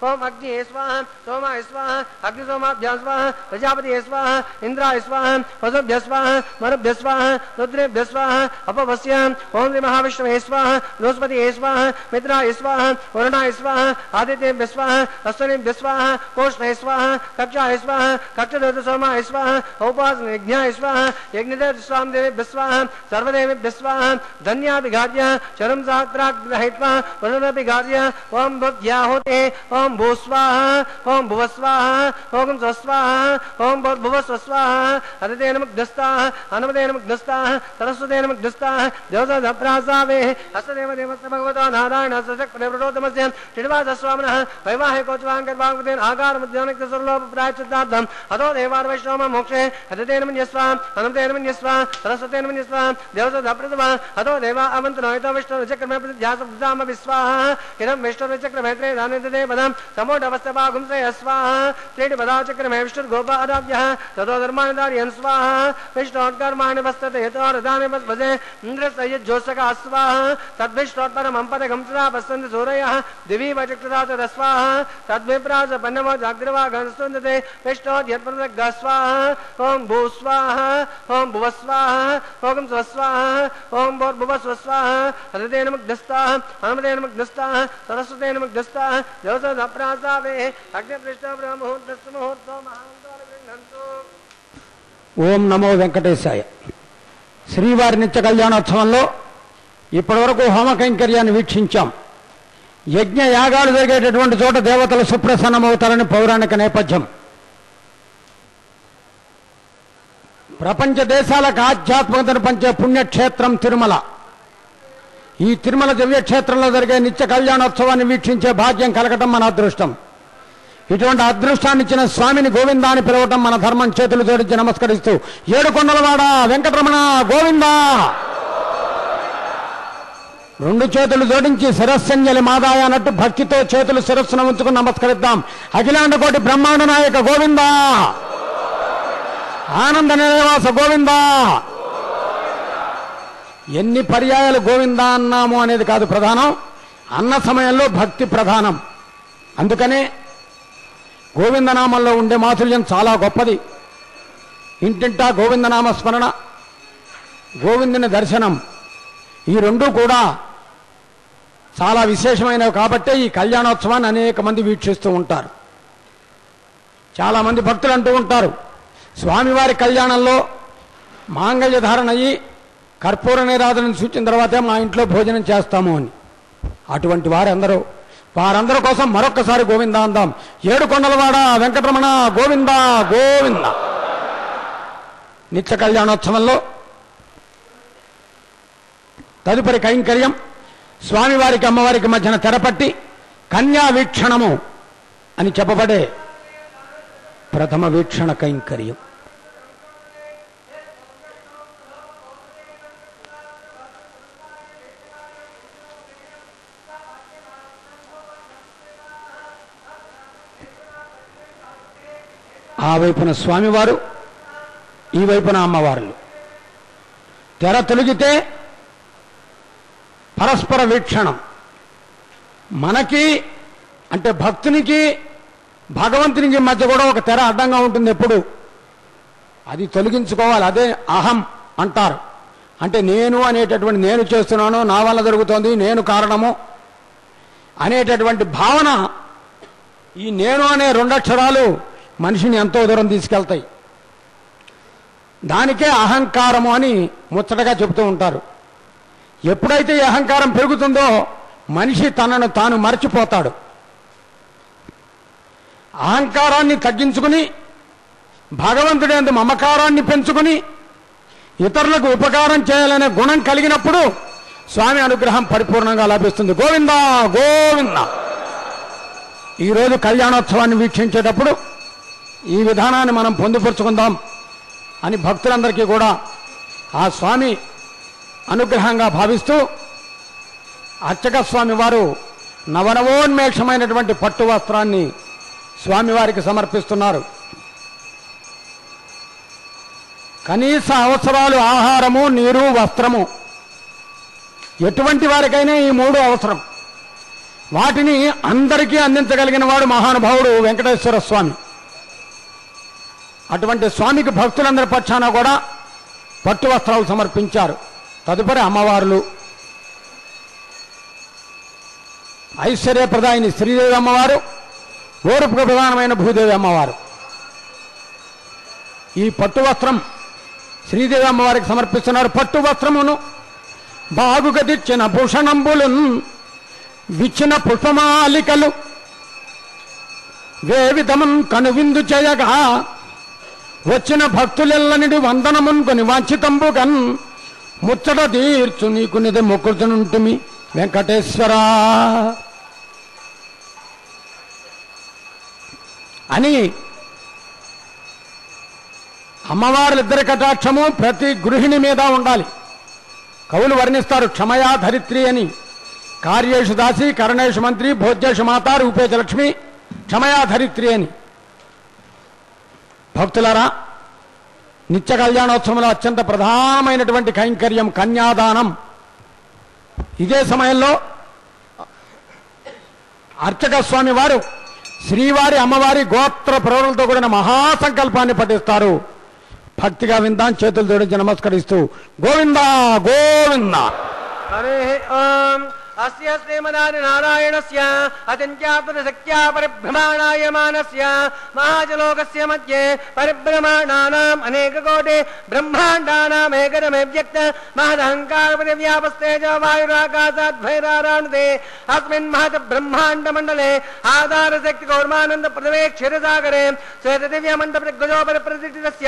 ओम अग्निये स्वाहा सोमाय स्वाहा अग्निसोमाभ्यां स्वाहा प्रजापतये स्वाहा इंद्राय स्वाहा वसुभ्यः स्वाहा मरुभ्यः स्वाहा रुद्रेभ्यः स्वाहा अपवस्याम् ओम महाविष्णवे स्वाहा बृहस्पतये स्वाहा मित्राय स्वाहा वरुणाय स्वाहा आदित्येभ्यः स्वाहा अश्विनेभ्यः स्वाहा कोष्ठये स्वाहा कक्षाय स्वाहा कक्षदत्तसोमाय स्वाहा औपासनयज्ञाय स्वाहा यज्ञदेव स्वामदेवेभ्यः स्वाहा सर्वदेवेभ्यः स्वाहा धन्याभिघार्य चरम सहस्राग्रहित्वा पुनरभिघार्य ओम बुद्ध्याहुते ओम भूस्वाहा ओम भुवस्वाहा ओम स्वस्वाहा ओम भुवस्वस्वाहा अदितेन मुग्धस्ताः अनुमतेन मुग्धस्ताः सरस्वतेन मुग्धस्ताः देवताप्रासावे हस्तदेव देवस्य भगवतो नारायण सचक्प्रवृतोतमस्य श्रीनिवासस्वामिनः वैवाहिकोच्वाङ्गर्भागवतेन आकारमुद्यानिक्तसर्वलोपप्रायश्चित्तार्थम् अतो देवार्वैष्णव मोक्षे अदितेन मन्यस्वा अनुमतेन मन्यस्वा सरस्वतेन मन्यस्वा देवताप्रतिमा अतो देवा अवन्तनोहितो विष्णुचक्रमे प्रतिध्यासब्धाम विस्वाहा इदं विष्णुचक्रमेत्रे दानेदे पदं समोढवस्तभागुंसे स्वाहा त्रीणि पदाचक्रमे विष्णुर्गोपा अदाभ्यः ततो धर्माणिदार्यन् स्वाहा विष्णोत्कर्माणि वस्तते यतो रदानि वस्पजे इन्द्रसयज्योत्सका स्वाहा तद्विष्णोत्परमं पदगं सदा वसन्ति सूरयः दिवि वचक्रता तदस्वाहा तद्विप्रास पन्नमो जाग्रवागंस्तुन्दते विष्णोद्यत्पदग्गा स्वाहा ओम भूस्वाहा ओम भुवस्वाहा ओम स्वस्वाहा ओम भूर्भुवस्वस्वाहा अदितेन मुग्धस्ताः अनुमतेन मुग्धस्ताः सरस्वतेन मुग्धस्ताः देवताप्रासावे अग्निपृष्ठब्रह्ममुहूर्तस्य मुहूर्तो महान्तरगृह्णन्तु। ఓం నమో వెంకటేశాయ. శ్రీవారి నిత్య కళ్యాణోత్సవంలో ఇప్పటివరకు హోమ కైంకర్యాన్ని వీక్షించాం. యజ్ఞ యాగాలు జరిగేటటువంటి చోట దేవతలు సుప్రసన్నమవుతారని పౌరాణిక నేపథ్యం. ప్రపంచ దేశాలకు ఆధ్యాత్మికతను పంచే పుణ్యక్షేత్రం తిరుమల. ఈ తిరుమల దివ్యక్షేత్రంలో జరిగే నిత్య కళ్యాణోత్సవాన్ని వీక్షించే భాగ్యం కలగటం మన అదృష్టం. ఇటువంటి అదృష్టాన్ని ఇచ్చిన స్వామిని గోవిందా అని పిలవటం మన ధర్మం. చేతులు జోడించి నమస్కరిస్తూ ఏడుకొండలవాడ వెంకటరమణ గోవిందా. రెండు చేతులు జోడించి శిరస్సంజలి మాదాయ అన్నట్టు భక్తితో చేతులు శిరస్సున ఉంచుకుని నమస్కరిద్దాం. అఖిలాండ కోటి బ్రహ్మాండ నాయక గోవిందా, ఆనంద నిలయవాస గోవిందా. ఎన్ని పర్యాయాలు గోవిందా అన్నాము అనేది కాదు ప్రధానం, అన్న సమయంలో భక్తి ప్రధానం. అందుకనే గోవిందనామంలో ఉండే మాధుర్యం చాలా గొప్పది. ఇంటింటా గోవిందనామ స్మరణ, గోవిందుని దర్శనం, ఈ రెండూ కూడా చాలా విశేషమైనవి. కాబట్టే ఈ కళ్యాణోత్సవాన్ని అనేక మంది వీక్షిస్తూ ఉంటారు. చాలామంది భక్తులు అంటూ ఉంటారు, స్వామివారి కళ్యాణంలో మాంగళ్య ధారణ అయ్యి కర్పూర నిరాధనను సూచించిన తర్వాతే మా ఇంట్లో భోజనం చేస్తాము అని. అటువంటి వారందరూ కోసం మరొక్కసారి గోవిందా అందాం. ఏడుకొండలవాడ వెంకటరమణ గోవిందా గోవింద. నిత్య కళ్యాణోత్సవంలో తదుపరి కైంకర్యం స్వామివారికి అమ్మవారికి మధ్యన తెరపట్టి కన్యా వీక్షణము అని చెప్పబడే ప్రథమ వీక్షణ కైంకర్యం. ఆ వైపున స్వామివారు, ఈ వైపున అమ్మవార్లు. తెర తొలగితే పరస్పర వీక్షణం. మనకి అంటే భక్తునికి భగవంతునికి మధ్య కూడా ఒక తెర అడ్డంగా ఉంటుంది ఎప్పుడు. అది తొలగించుకోవాలి. అదే అహం అంటారు. అంటే నేను అనేటటువంటి, నేను చేస్తున్నాను, నా వల్ల జరుగుతోంది, నేను కారణము అనేటటువంటి భావన. ఈ నేను అనే రెండక్షరాలు మనిషిని ఎంతో దూరం తీసుకెళ్తాయి. దానికే అహంకారము అని ముచ్చటగా చెబుతూ ఉంటారు. ఎప్పుడైతే ఈ అహంకారం పెరుగుతుందో మనిషి తనను తాను మర్చిపోతాడు. అహంకారాన్ని తగ్గించుకుని భగవంతుడి యందు మమకారాన్ని పెంచుకుని ఇతరులకు ఉపకారం చేయాలనే గుణం కలిగినప్పుడు స్వామి అనుగ్రహం పరిపూర్ణంగా లభిస్తుంది. గోవిందా గోవింద. ఈరోజు కళ్యాణోత్సవాన్ని వీక్షించేటప్పుడు ఈ విధానాన్ని మనం పొందుపరుచుకుందాం అని భక్తులందరికీ కూడా ఆ స్వామి అనుగ్రహంగా భావిస్తూ అర్చక స్వామి వారు నవనవోన్మేషమైనటువంటి పట్టు వస్త్రాన్ని స్వామివారికి సమర్పిస్తున్నారు. కనీస అవసరాలు ఆహారము, నీరు, వస్త్రము, ఎటువంటి వారికైనా ఈ మూడు అవసరం. వాటిని అందరికీ అందించగలిగిన వాడు మహానుభావుడు వెంకటేశ్వర స్వామి. అటువంటి స్వామికి భక్తులందరి పక్షాన కూడా పట్టు వస్త్రాలు సమర్పించారు. తదుపరి అమ్మవార్లు. ఐశ్వర్యప్రదాయిని శ్రీదేవి అమ్మవారు, ఓర్పు ప్రధానమైన భూదేవి అమ్మవారు. ఈ పట్టు వస్త్రం శ్రీదేవి అమ్మవారికి సమర్పిస్తున్నారు. పట్టు వస్త్రమును బాగుగదిచ్చిన భూషణంబులున్ విచ్చిన పుష్పమాలికలు వేవిధమున్ కనువిందు చేయగా వచ్చిన భక్తులెల్లనిడి వందనమున్ కొని వాంఛితంబుగన్ ముచ్చట తీర్చు నీకు నిధి మొక్కుతునుంటిమి వెంకటేశ్వర అని అమ్మవార్లిద్దరి కటాక్షము ప్రతి గృహిణి మీద ఉండాలి. కవులు వర్ణిస్తారు క్షమయా ధరిత్రి అని. కార్యేషు దాసి, కరణేషు మంత్రి, భోజ్యేషు మాత, రూపేష లక్ష్మి, క్షమయా ధరిత్రి అని. భక్తులారా, నిత్య కళ్యాణోత్సవంలో అత్యంత ప్రధానమైనటువంటి కైంకర్యం కన్యాదానం. ఇదే సమయంలో అర్చక స్వామి వారు శ్రీవారి అమ్మవారి గోత్ర ప్రవరులతో కూడిన మహాసంకల్పాన్ని పఠిస్తారు. భక్తిగా విందాం, చేతులు జోడించి నమస్కరిస్తూ గోవిందా గోవింద. హరే ఓం. అస్య శ్రీమదాది నారాయణస్య అచింత్యాత్మశక్త్యా పరిభ్రమాణాయమానస్య మహాజలోకస్య మధ్యే పరిభ్రమాణానాం అనేకకోటి బ్రహ్మాండానాం ఏకదమే వ్యక్త మహదహంకారపరివ్యాపస్తేజ వాయురాకాశాద్భైరారాణుతే అస్మిన్ మహత్ బ్రహ్మాండమండలే ఆధారశక్తి కౌర్మానంద పదవే క్షీరసాగరే శ్వేతదివ్యమండపరిగ్రజోపరి ప్రతిష్ఠితస్య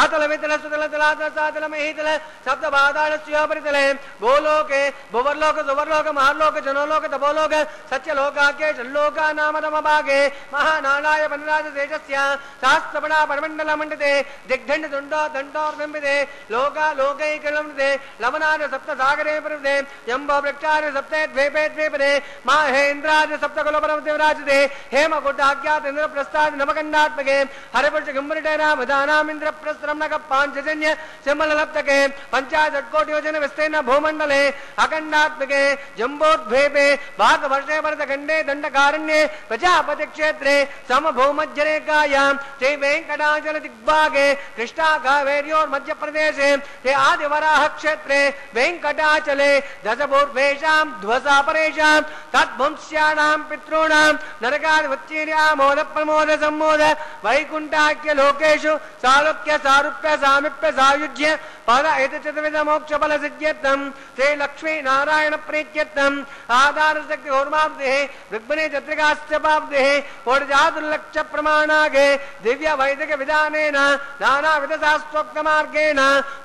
అతల వితల సుతల తలాతల సాతల మహీతల సప్తపాదాళస్యోపరితలే భూలోకే భువర్లోక సువర్లోక महालोक जनोलोक तपोलोक सत्यलोकाख्ये षल्लोका नाम तमभागे महानालाय वनराज तेजस्य शास्त्रपणा परमण्डल मंडिते दिग्दण्ड दुण्डो दण्डोर्बिम्बिते लोका लोकैकलम्बिते लवनाद सप्त सागरे प्रवृते यम्बो वृक्षाद सप्ते द्वीपे द्वीपदे माहेन्द्राद सप्तकुलपरमदेवराजते हेमकुटाख्यात इंद्रप्रस्थाद नवकण्डात्मके हरिपुरुष गुम्बरिटे नामदानाम इंद्रप्रस्थरम नग पांचजन्य सिंहलप्तके पंचाशत्कोटियोजन विस्तीर्ण भूमण्डले अखण्डात्मके जम्बोद्वीपे भारतवर्षे भरतखण्डे दण्डकारण्ये प्रजापति क्षेत्रे समभूमज्जरेखायां श्री वेंकटाचल दिग्भागे कृष्णा कावेर्योर मध्य प्रदेशे ते आदिवराह क्षेत्रे वेंकटाचले दशपूर्वेषां ध्वसापरेषां तद्वंश्याणां पितॄणां नरकादिवच्चीर्यामोद प्रमोद सम्मोद वैकुण्ठाख्य लोकेषु सालोक्य सारूप्य सामीप्य सायुज्य पद एतचतुर्विध मोक्ष फल सिद्ध्यर्थं श्री लक्ष्मी नारायण प्रीत्यर्थं आधार शक्ति होर्माब्धे ऋग्मने चत्रिकाश्चपाब्धे कोटिजातुर्लक्ष प्रमाणागे दिव्य वैदिक विधानेन नानाविध शास्त्रोक्त मार्गेण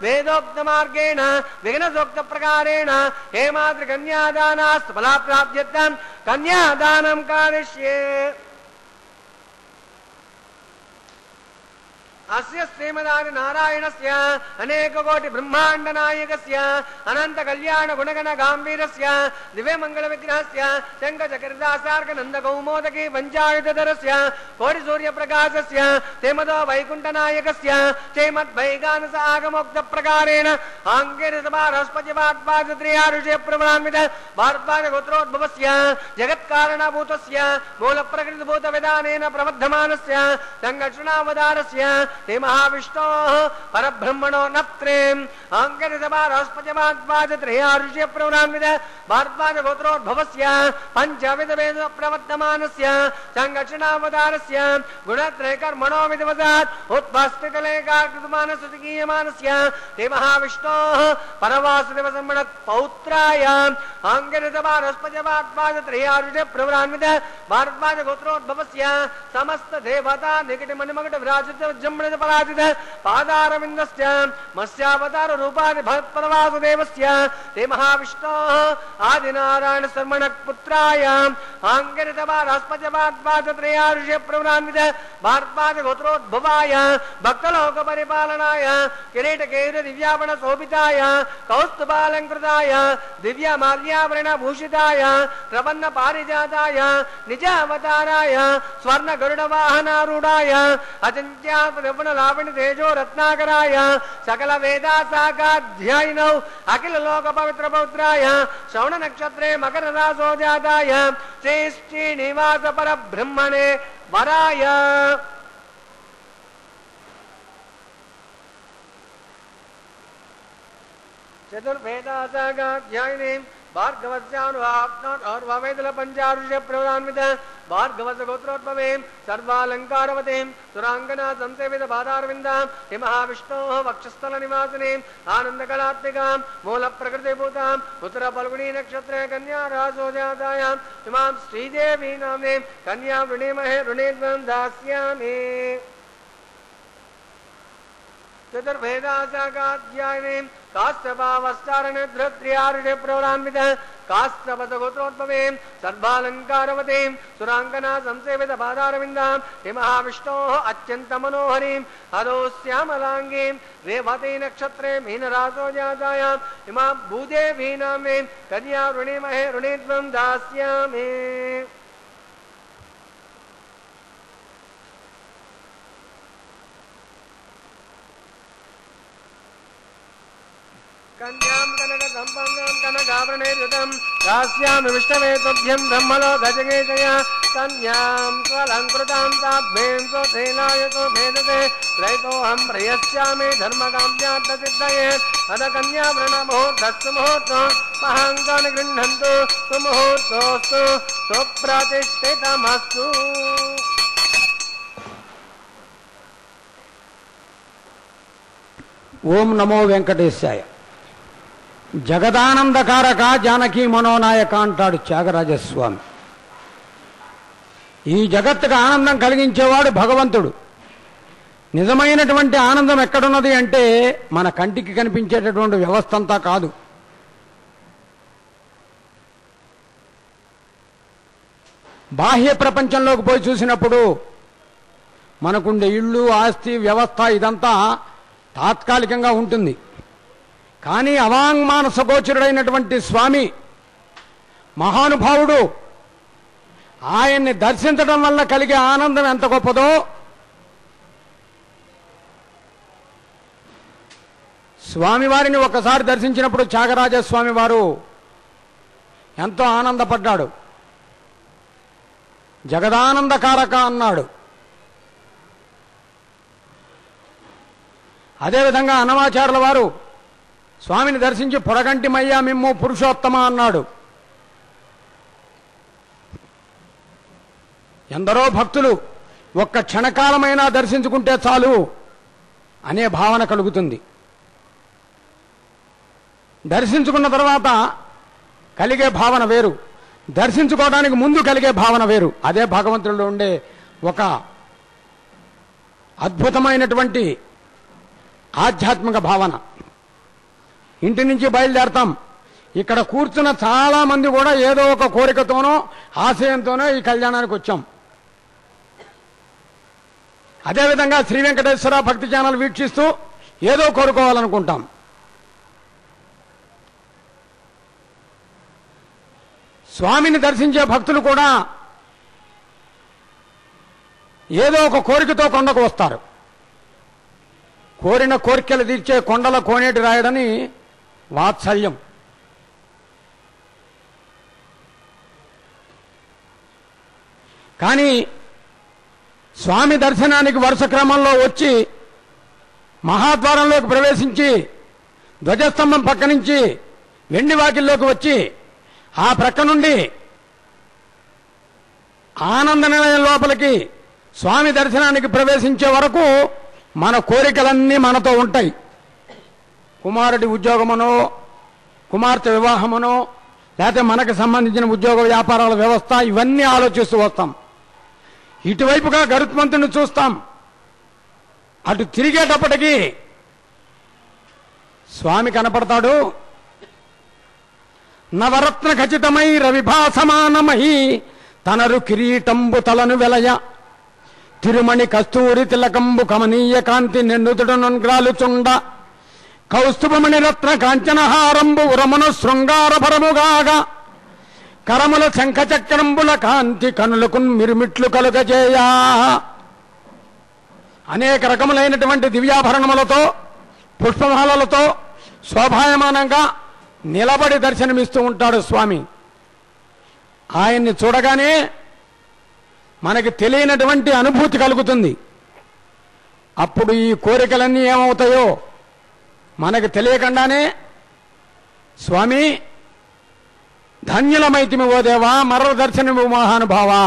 वेदोक्त मार्गेण विघ्नसोक्त प्रकारेण हेमाद्रि कन्यादानास्तु फलाप्राप्त्यर्थं कन्यादानं कारिष्ये। अस्य श्रीमदादि नारायणस्य अनेक कोटि ब्रह्मांड नायकस्य अनंत कल्याण गुणगण गांभीरस्य दिव्य मंगल विग्रहस्य शंख चक्रदासार्क नंद कौमोदकी पंचायुधरस्य कोटि सूर्य प्रकाशस्य श्रीमदो वैकुंठ नायकस्य श्रीमद् वैगानस आगमोक्त प्रकारेण आंगेरसभारस्पतिवाद्वाद त्रियारुषे प्रवरान्वित भारद्वाज गोत्रोद्भवस्य जगत् कारणभूतस्य मूल प्रकृति भूत विधानेन प्रबद्धमानस्य संघर्षणावतारस्य ते महाविष्णोः परब्रह्मणो नत्रेम् आंगेरसभारस्पतिवाद्वाद त्रियारुषे प्रवरान्वित भारद्वाज गोत्रोद्भवस्य पंचविध वेद प्रवर्तमानस्य संघर्षणावतारस्य गुणत्रय कर्मणो विधवदात् उत्पस्थितलेखाकृतमानसुतिगीयमानस्य ते महाविष्णोः परवासुदेव सम्मण पौत्राय आंगेरसभारस्पतिवाद्वाद त्रियारुषे प्रवरान्वित भारद्वाज गोत्रोद्भवस्य समस्त देवता निकट मणिमकट विराजित जम्मणित पराजित पादारविन्दस्य मत्स्यावतार रूपादि भरतपरवासुदेवस्य ते महाविष्णोः आदिनारायण शर्मण पुत्राय आंगेरसभारस्पतिवाद्वाद त्रियारुषे प्रवरान्वित भारद्वाज गोत्रोद्भवाय भक्तलोक परिपालनाय किरीटकेर दिव्याभरण शोभिताय कौस्तुभालंकृताय दिव्य माल्याभरण भूषिताय प्रपन्न पारिजाताय निज अवताराय स्वर्ण गरुड़ वाहनारूढ़ाय अचिंत्यात्मन लावण्य तेजो रत्नाकराय सकल वेदा साकाध्यायिनौ अखिल लोक पवित्र पौत्राय श्रवण नक्षत्रे मकर रासो जाताय श्री श्रीनिवास परब्रह्मणे वराय चतुर्वेदासागाध्यायिनी भार्गवस्यानुवाप्नोर्वैदल पंचारुष्य प्रवरान्वित भार्गवस्य गोत्रोद्भवे सर्वालंकारवते सुरांगना संसेवित बाधारविंदां हे महाविष्णोः वक्षस्थल निवासिने आनंदकलात्मिकां मूल प्रकृति भूतां उत्तर फल्गुनी नक्षत्रे कन्या रासो जातायां इमां श्रीदेवी नाम्ने कन्या वृणीमहे ऋणेद्वं दास्यामि। चतुर्वेदासागाध्यायिनी काष्ठभावश्चारणे धृत्रियारुषे प्रवरान्वित काष्ठपद गोत्रोद्भवे सर्वालंकारवते सुरांगना संसेवित बाधारविंदां हे महाविष्णोः अत्यंत मनोहरीं हरो श्यामलांगीं रेवती नक्षत्रे मीनरासो जातायां इमां भूदेवी नाम्ने कन्या वृणीमहे ऋणीद्वं दास्यामि। कन्यां कनक संपन्नां कनकाभरणैर्युतं दास्यामि विष्णवे तुभ्यं ब्रह्मलोकजगेशया कन्यां स्वलङ्कृतां ताभ्यें स्वसेनाय स्वभेदते त्रैतोऽहं प्रयस्यामि धर्मकाम्यार्थसिद्धये अथ कन्याभरणमुहूर्तस्तु मुहूर्तो महाङ्गानि गृह्णन्तु सुमुहूर्तोऽस्तु सुप्रतिष्ठितमस्तु। ఓం నమో వెంకటేశాయ. జగదానందకారక జానకి మనోనాయక అంటాడు త్యాగరాజస్వామి. ఈ జగత్తుకు ఆనందం కలిగించేవాడు భగవంతుడు. నిజమైనటువంటి ఆనందం ఎక్కడున్నది అంటే మన కంటికి కనిపించేటటువంటి వ్యవస్థ అంతా కాదు. బాహ్య ప్రపంచంలోకి పోయి చూసినప్పుడు మనకుండే ఇళ్ళు, ఆస్తి, వ్యవస్థ ఇదంతా తాత్కాలికంగా ఉంటుంది. కానీ అవాంగ్మానస గోచరుడైనటువంటి స్వామి మహానుభావుడు, ఆయన్ని దర్శించడం వల్ల కలిగే ఆనందం ఎంత గొప్పదో స్వామివారిని ఒకసారి దర్శించినప్పుడు త్యాగరాజస్వామి వారు ఎంతో ఆనందపడ్డాడు. జగదానందకారక అన్నాడు. అదేవిధంగా అన్నమాచార్యుల వారు స్వామిని దర్శించి పొడగంటిమయ్యా మిమ్ము పురుషోత్తమ అన్నాడు. ఎందరో భక్తులు ఒక్క క్షణకాలమైనా దర్శించుకుంటే చాలు అనే భావన కలుగుతుంది. దర్శించుకున్న తర్వాత కలిగే భావన వేరు, దర్శించుకోవడానికి ముందు కలిగే భావన వేరు. అదే భగవంతుడిలో ఉండే ఒక అద్భుతమైనటువంటి ఆధ్యాత్మిక భావన. ఇంటి నుంచి బయలుదేరతాం, ఇక్కడ కూర్చున్న చాలా మంది కూడా ఏదో ఒక కోరికతోనో ఆశయంతోనో ఈ కళ్యాణానికి వచ్చాం. అదేవిధంగా శ్రీ వెంకటేశ్వర భక్తి ఛానల్ వీక్షిస్తూ ఏదో కోరుకోవాలనుకుంటాం. స్వామిని దర్శించే భక్తులు కూడా ఏదో ఒక కోరికతో కొండకు వస్తారు. కోరిన కోరికలు తీర్చే కొండల కోనేటి రాయడని వాత్సల్యం. కానీ స్వామి దర్శనానికి వరుస క్రమంలో వచ్చి మహాద్వారంలోకి ప్రవేశించి ధ్వజస్తంభం పక్క నుంచి వెండి వాకిల్లోకి వచ్చి ఆ ప్రక్క నుండి ఆనంద నిలయం లోపలికి స్వామి దర్శనానికి ప్రవేశించే వరకు మన కోరికలన్నీ మనతో ఉంటాయి. కుమారుడి ఉద్యోగమనో, కుమార్తె వివాహమనో, లేకపోతే మనకు సంబంధించిన ఉద్యోగ వ్యాపారాల వ్యవస్థ, ఇవన్నీ ఆలోచిస్తూ వస్తాం. ఇటువైపుగా గరుత్మంతుని చూస్తాం. అటు తిరిగేటప్పటికీ స్వామి కనపడతాడు. నవరత్న ఖచ్చితమై రవిభాసమానమై తనరు కిరీటంబు తలను వెలయ తిరుమణి కస్తూరి తిలకంబు కమనీయ కాంతి నెన్నుతుడనుగ్రాలుచుండ కౌస్తుభమణి రత్న కాంచనహారంబు ఉరమును శృంగార భరముగాగా కరముల శంఖచక్రంబుల కాంతి కనులకు మిరుమిట్లు కలుగజేయా. అనేక రకములైనటువంటి దివ్యాభరణములతో, పుష్పమాలలతో శోభాయమానంగా నిలబడి దర్శనమిస్తూ ఉంటాడు స్వామి. ఆయన్ని చూడగానే మనకి తెలియనటువంటి అనుభూతి కలుగుతుంది. అప్పుడు ఈ కోరికలన్నీ ఏమవుతాయో మనకు తెలియకుండానే స్వామి ధన్యులమైతిమి ఓ దేవా, మరల దర్శనము మహానుభావా,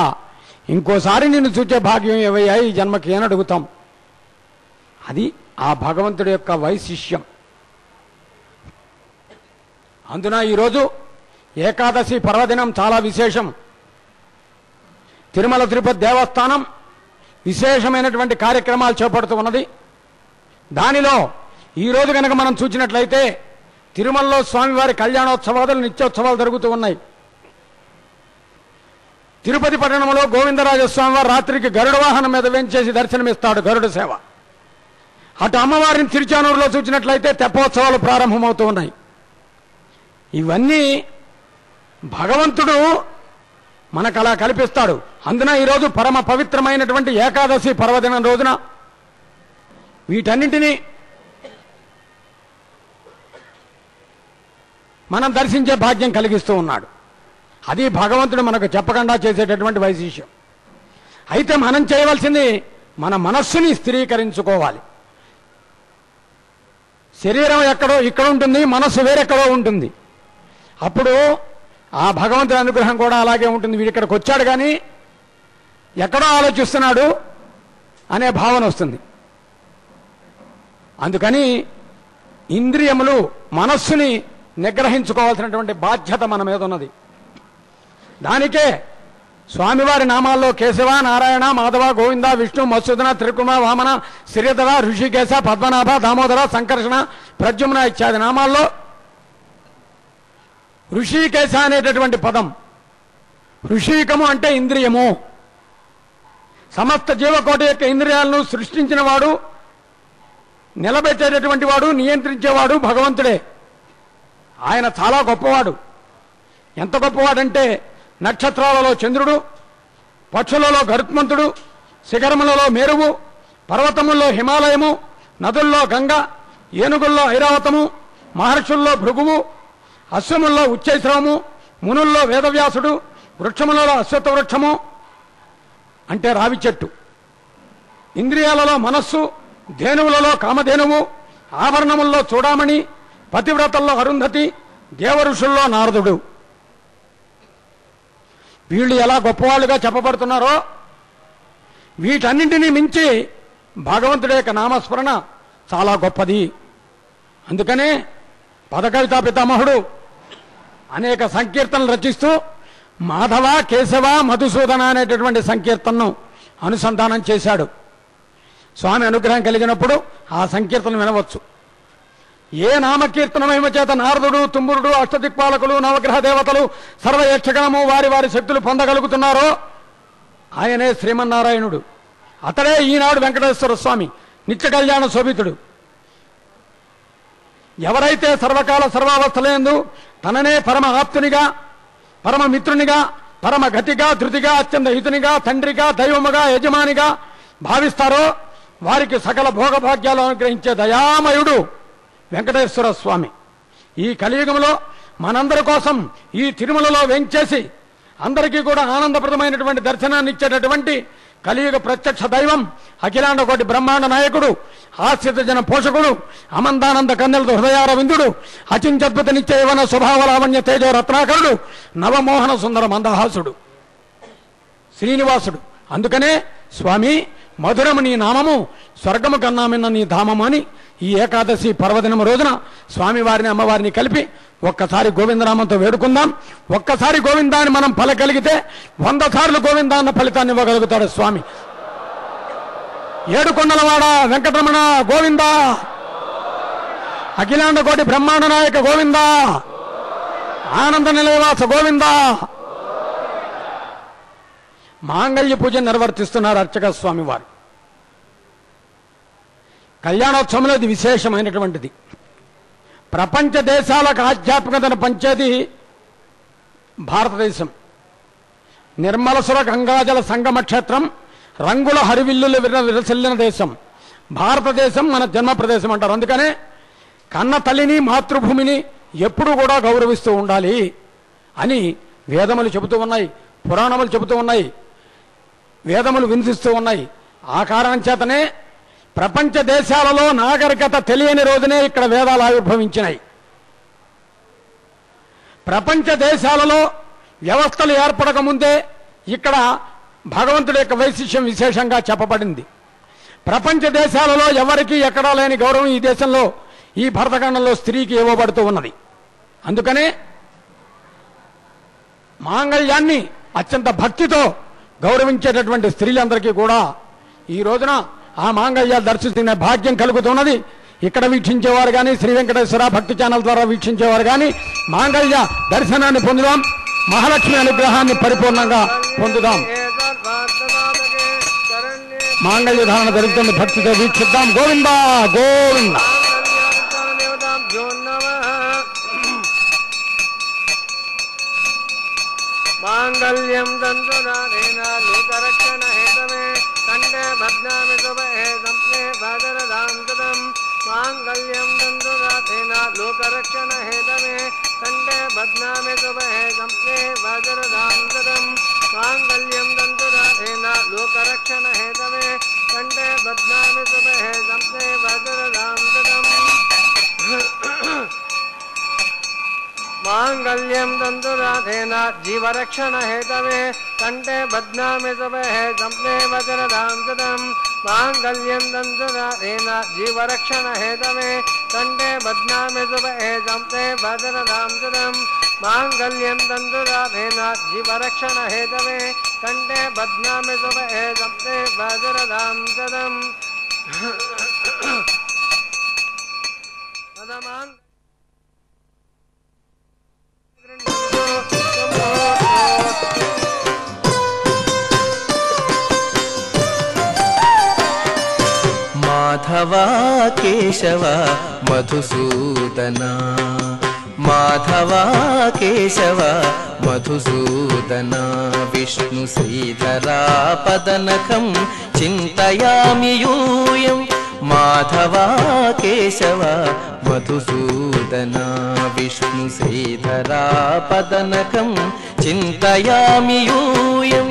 ఇంకోసారి నిన్ను చూచే భాగ్యం ఏవయ్యా ఈ జన్మకి అని అడుగుతాం. అది ఆ భగవంతుడి యొక్క వైశిష్యం. అందున ఈరోజు ఏకాదశి పర్వదినం చాలా విశేషం. తిరుమల తిరుపతి దేవస్థానం విశేషమైనటువంటి కార్యక్రమాలు చేపడుతూ ఉన్నది. దానిలో ఈరోజు కనుక మనం చూసినట్లయితే తిరుమలలో స్వామివారి కళ్యాణోత్సవాలు, నిత్యోత్సవాలు జరుగుతూ ఉన్నాయి. తిరుపతి పట్టణంలో గోవిందరాజస్వామి వారు రాత్రికి గరుడ వాహనం మీద వెంచేసి దర్శనమిస్తాడు, గరుడ సేవ. అటు అమ్మవారిని తిరుచానూరులో చూసినట్లయితే తెప్పోత్సవాలు ప్రారంభమవుతూ ఉన్నాయి. ఇవన్నీ భగవంతుడు మనకు అలా కల్పిస్తాడు. అందున ఈరోజు పరమ పవిత్రమైనటువంటి ఏకాదశి పర్వదినం రోజున వీటన్నింటినీ మనం దర్శించే భాగ్యం కలిగిస్తూ ఉన్నాడు. అది భగవంతుడు మనకు చెప్పకుండా చేసేటటువంటి వైశిష్యం. అయితే మనం చేయవలసింది మన మనస్సుని స్థిరీకరించుకోవాలి. శరీరం ఎక్కడో ఇక్కడ ఉంటుంది, మనస్సు వేరెక్కడో ఉంటుంది. అప్పుడు ఆ భగవంతుడి అనుగ్రహం కూడా అలాగే ఉంటుంది. వీడు ఇక్కడికి వచ్చాడు కానీ ఎక్కడో ఆలోచిస్తున్నాడు అనే భావన వస్తుంది. అందుకని ఇంద్రియములు, మనస్సుని నిగ్రహించుకోవాల్సినటువంటి బాధ్యత మన మీద ఉన్నది. దానికే స్వామివారి నామాల్లో కేశవ, నారాయణ, మాధవ, గోవింద, విష్ణు, మత్స్యుధన, త్రికుమ, వామన, శ్రీధర, ఋషికేశ, పద్మనాభ, దామోదర, సంకర్షణ, ప్రద్యుమ్న ఇత్యాది నామాల్లో ఋషికేశ అనేటటువంటి పదం ఋషికము అంటే ఇంద్రియము. సమస్త జీవకోటి యొక్క ఇంద్రియాలను సృష్టించిన వాడు, నిలబెట్టేటటువంటి వాడు, నియంత్రించేవాడు భగవంతుడే. ఆయన చాలా గొప్పవాడు. ఎంత గొప్పవాడంటే నక్షత్రాలలో చంద్రుడు, పక్షులలో గరుత్మంతుడు, శిఖరములలో మేరువు, పర్వతముల్లో హిమాలయము, నదుల్లో గంగ, ఏనుగుల్లో ఐరావతము, మహర్షుల్లో భృగువు, అశ్వముల్లో ఉచ్చైశ్రవము, మునుల్లో వేదవ్యాసుడు, వృక్షములలో అశ్వత్థ వృక్షము అంటే రావి చెట్టు, ఇంద్రియాలలో మనస్సు, ధేనువులలో కామధేనువు, ఆభరణముల్లో చూడామణి, పతివ్రతల్లో అరుంధతి, దేవఋషుల్లో నారదుడు. వీళ్ళు ఎలా గొప్పవాళ్ళుగా చెప్పబడుతున్నారో వీటన్నింటినీ మించి భగవంతుడి యొక్క నామస్మరణ చాలా గొప్పది. అందుకనే పదకవితా పితామహుడు అనేక సంకీర్తనలు రచిస్తూ మాధవ, కేశవ, మధుసూదన అనేటటువంటి సంకీర్తనను అనుసంధానం చేశాడు. స్వామి అనుగ్రహం కలిగినప్పుడు ఆ సంకీర్తన వినవచ్చు. ఏ నామకీర్తనమేమ చేత నారదుడు, తుంబురుడు, అష్టదిక్పాలకులు, నవగ్రహ దేవతలు, సర్వయక్షగణము వారి వారి శక్తులు పొందగలుగుతున్నారో ఆయనే శ్రీమన్నారాయణుడు. అతడే ఈనాడు వెంకటేశ్వర స్వామి, నిత్య కళ్యాణ శోభితుడు. ఎవరైతే సర్వకాల సర్వావస్థలందు తననే పరమ ఆప్తునిగా, పరమ మిత్రునిగా, పరమ గతిగా, ధృతిగా, అత్యంత హితునిగా, తండ్రిగా, దైవముగా, యజమానిగా భావిస్తారో వారికి సకల భోగభాగ్యాలు అనుగ్రహించే దయామయుడు వెంకటేశ్వర స్వామి. ఈ కలియుగంలో మనందరి కోసం ఈ తిరుమలలో వెంచేసి అందరికీ కూడా ఆనందప్రదమైనటువంటి దర్శనాన్ని ఇచ్చేటటువంటి కలియుగ ప్రత్యక్ష దైవం, అఖిలాండ కోటి బ్రహ్మాండ నాయకుడు, ఆశ్రిత జన పోషకుడు, అమందానంద కన్నెలతో హృదయారవిందుడు, అచించద్భుత నిత్య యవన స్వభావ లావణ్య తేజో రత్నాకరుడు, నవమోహన సుందర మందహాసుడు శ్రీనివాసుడు. అందుకనే స్వామి మధురము నీ నామము, స్వర్గము కన్నా మిన్న నీ ధామము అని ఈ ఏకాదశి పర్వదినం రోజున స్వామివారిని అమ్మవారిని కలిపి ఒక్కసారి గోవిందనామంతో వేడుకుందాం. ఒక్కసారి గోవిందాన్ని మనం పలకలిగితే 100 సార్లు గోవిందాన్న ఫలితాన్ని ఇవ్వగలుగుతాడు స్వామి. ఏడుకొండలవాడ వెంకటరమణ గోవింద, అఖిలాండ కోటి బ్రహ్మాండ నాయక గోవింద, ఆనంద నిలయవాస గోవింద. మాంగళ్య పూజ నిర్వర్తిస్తున్నారు అర్చక స్వామి వారు. కళ్యాణోత్సవంలో ఇది విశేషమైనటువంటిది. ప్రపంచ దేశాలకు ఆధ్యాత్మికతను పంచేది భారతదేశం. నిర్మలసుర గంగాజల సంగమ క్షేత్రం, రంగుల హరివిల్లులు విరసిల్లిన దేశం భారతదేశం, మన జన్మ ప్రదేశం అంటారు. అందుకనే కన్న తల్లిని, మాతృభూమిని ఎప్పుడూ కూడా గౌరవిస్తూ ఉండాలి అని వేదములు చెబుతూ ఉన్నాయి, పురాణములు చెబుతూ ఉన్నాయి, వేదములు వినిపిస్తూ ఉన్నాయి. ఆ కారణం చేతనే ప్రపంచ దేశాలలో నాగరికత తెలియని రోజునే ఇక్కడ వేదాలు ఆవిర్భవించినాయి. ప్రపంచ దేశాలలో వ్యవస్థలు ఏర్పడక ముందే ఇక్కడ భగవంతుడి యొక్క వైశిష్యం విశేషంగా చెప్పబడింది. ప్రపంచ దేశాలలో ఎవరికీ ఎక్కడా లేని గౌరవం ఈ దేశంలో, ఈ భరతఖండంలో స్త్రీకి ఇవ్వబడుతూ ఉన్నది. అందుకనే మాంగళ్యాన్ని అత్యంత భక్తితో గౌరవించేటటువంటి స్త్రీలందరికీ కూడా ఈ రోజున ఆ మాంగళ్యాలు దర్శించుకునే భాగ్యం కలుగుతున్నది. ఇక్కడ వీక్షించేవారు కానీ, శ్రీ వెంకటేశ్వర భక్తి ఛానల్ ద్వారా వీక్షించేవారు కానీ మాంగళ్య దర్శనాన్ని పొందుదాం, మహాలక్ష్మి అనుగ్రహాన్ని పరిపూర్ణంగా పొందుదాం. మాంగళ్య ధారణ జరుగుతుంది, భక్తితో వీక్షిద్దాం. గోవింద గోవింద. మాంగళ్యం దంతునాథేన లోకరక్షణ హేతమే కంఠే భద్నామి శుభే సంప్నే భద్రదాం తదం. మాంగళ్యం దంతునాథేన లోకరక్షణ హేతమే కంఠే భద్నామి శుభే సంప్నే భద్రదాం తదం. మాంగళ్యం దంతునాథేన లోకరక్షణ హేతమే కంఠే భద్నామి శుభే సంప్నే భద్రదాం తదం. మాంగళ్యం దంతునాథేన జీవరక్షణ హేతవే కంఠే బధ్నామి శుభే సంప్నే వజ్రదాం తదం. మాంగళ్యం దంతునాథేన జీవరక్షణ హేతవే కంఠే బధ్నామి శుభే సంప్నే వజ్రదాం తదం. మాంగళ్యం దంతునాథేన జీవరక్షణ హేతవే కంఠే బధ్నామి శుభే సంప్నే వజ్రదాం తదం. కేశవ మధుసూదన మాధవ కేశవ మధుసూదన విష్ణు శ్రీధరా పదనఖం చింతయామి యూయం మాధవ కేశవ మధుసూదన విష్ణు శ్రీధరా పదనఖం చింతయామి యూయం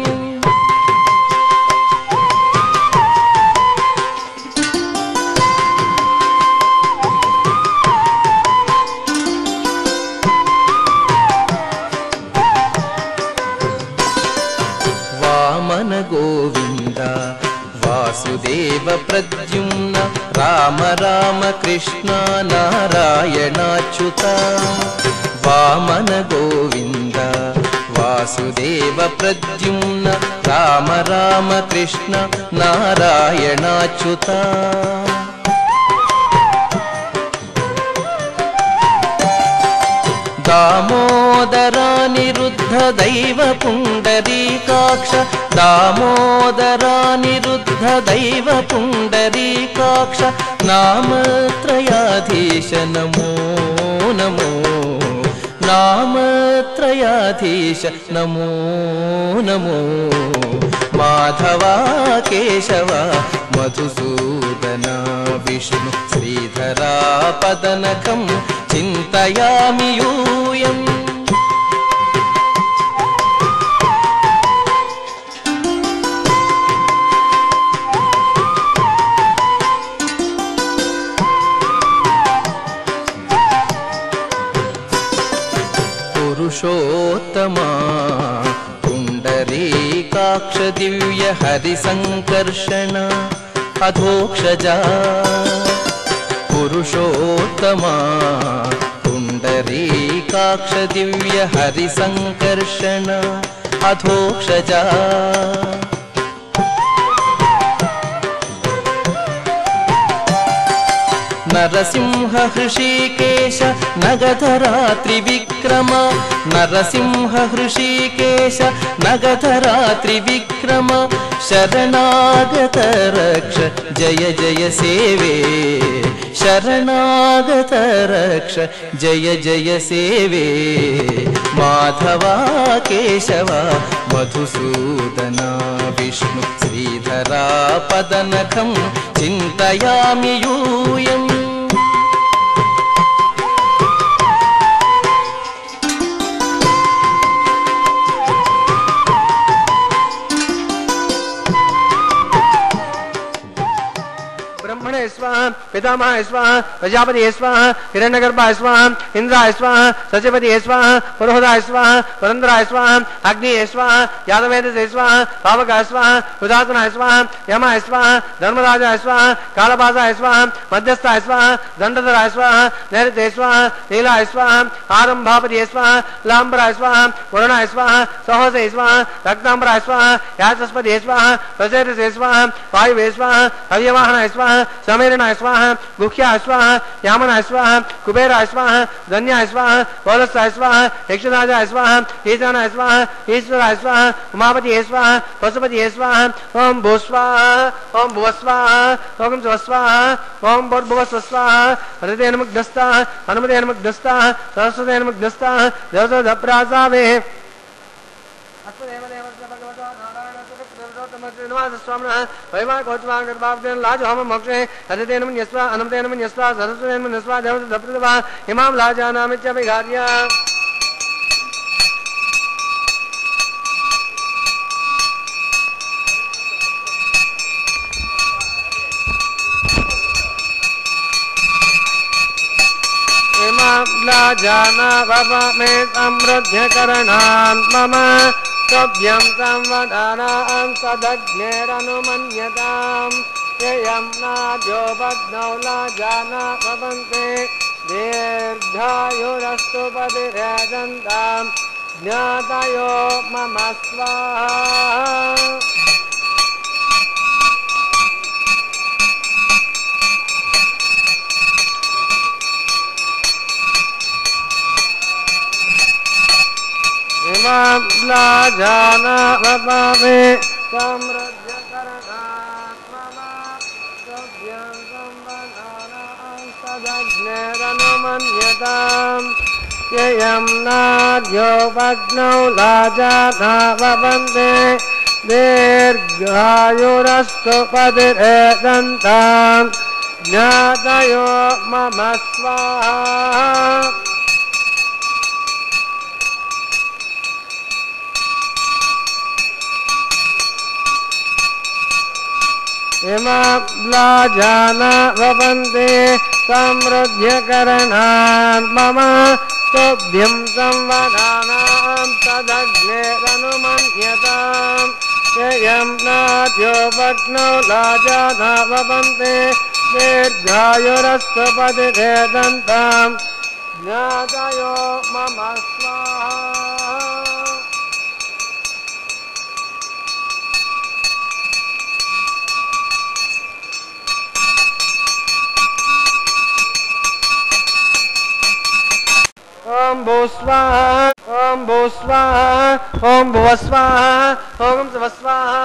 వామన గోవింద వాసుదేవ ప్రద్యుమ్న రామ రామ కృష్ణ నారాయణాచ్యుత వామన గోవింద వాసుదేవ ప్రద్యుమ్న రామ రామ కృష్ణ నారాయణాచ్యుత దామోదరానిరుద్ధ దైవ పుండరీకాక్ష దామోదరానిరుద్ధ దైవ పుండరీకాక్ష నామత్రయాధీశ నమో నమో నామత్రయాధీశ నమో నమో మాధవ కేశవ మధుసూదన విష్ణు శ్రీధరా పదనఖం చింతయామి యూయం పురుషోత్తమా పుండరీకాక్ష దివ్య హరి సంకర్షణ అధోక్షజా పురుషోత్తమా పుండరీకాక్ష దివ్య హరి సంకర్షణ అధోక్షజా నరసింహ హృషీకేశ నగధరా త్రివిక్రమ నరసింహ హృషీకేశ నగధరా త్రివిక్రమ శరణాగత రక్ష జయ జయ సేవే శరణాగత రక్ష జయ జయ సేవే మాధవ కేశవ మధుసూదన విష్ణు శ్రీధరా పదనఖం చింతయామి యూయం ब्रह्मणे स्वाहा पितामह स्वाहा प्रजापति स्वाहा हिरण्यगर्भाय स्वाहा इंद्राय स्वाहा सचिपति स्वाहा पुरोहिताय स्वाहा पुरंदराय स्वाहा अग्नि स्वाहा यादवेदसे स्वाहा पावकाय स्वाहा उदासनाय स्वाहा यमाय स्वाहा धर्मराजाय स्वाहा कालपासाय स्वाहा मध्यस्थाय स्वाहा दंडधराय स्वाहा नैऋते स्वाहा नीलाय स्वाहा आरंभापति स्वाहा लांबराय स्वाहा वरुणाय स्वाहा सहोसे स्वाहा रक्तांबराय स्वाहा याचस्पति स्वाहा प्रसेरसे स्वाहा वायुवे स्वाहा हव्यवाहनाय स्वाहा समेरणाय स्वाहा गुख्याय स्वाहा यामनाय स्वाहा कुबेराय स्वाहा धन्याय स्वाहा पौलस्ताय स्वाहा यक्षराजाय स्वाहा ईशानाय स्वाहा ईश्वराय स्वाहा उमापति स्वाहा पशुपति स्वाहा ओम भू स्वाहा ओम भुव स्वाहा ओम स्व स्वाहा ओम भूर्भुव स्व स्वाहा हृदयेन मुग्धस्ताः हनुमतेन मुग्धस्ताः सरस्वतेन मुग्धस्ताः देवताप्रासावे इमाम लाजानामित्यभिघार्य इमाम लाजाना बाबा में समृद्ध करणान् मम सभ्यं संवदानां तदग्नेरनुमन्यताम् ययं नाद्यो बध्नौ लाजाना भवन्ते दीर्घायुरस्तु पतिरेदन्तां ज्ञातयो मम स्वाहा इमां लाजाना भवामि समृद्ध करणात् मम सभ्यं संवदानां तदग्नेरनुमन्यताम् ययं नाद्यो भग्नौ लाजानाववन्दे दीर्घायुरस्तु पदिरेदन्ताम् ज्ञातयो मम स्वाहा इमाब्लाजाना ववन्ते समृद्ध्यकरणान् मम तुभ्यं संवदानां तदग्नेरनुमन्यताम् ययं नाद्यो भग्नौ लाजाना ववन्ते दीर्घायुरस्तु पदिरेदन्ताम् ज्ञातयो मम स्वाहा ओम भू स्वाहा ओम भू स्वाहा ओम भुव स्वाहा ओम स्व स्वाहा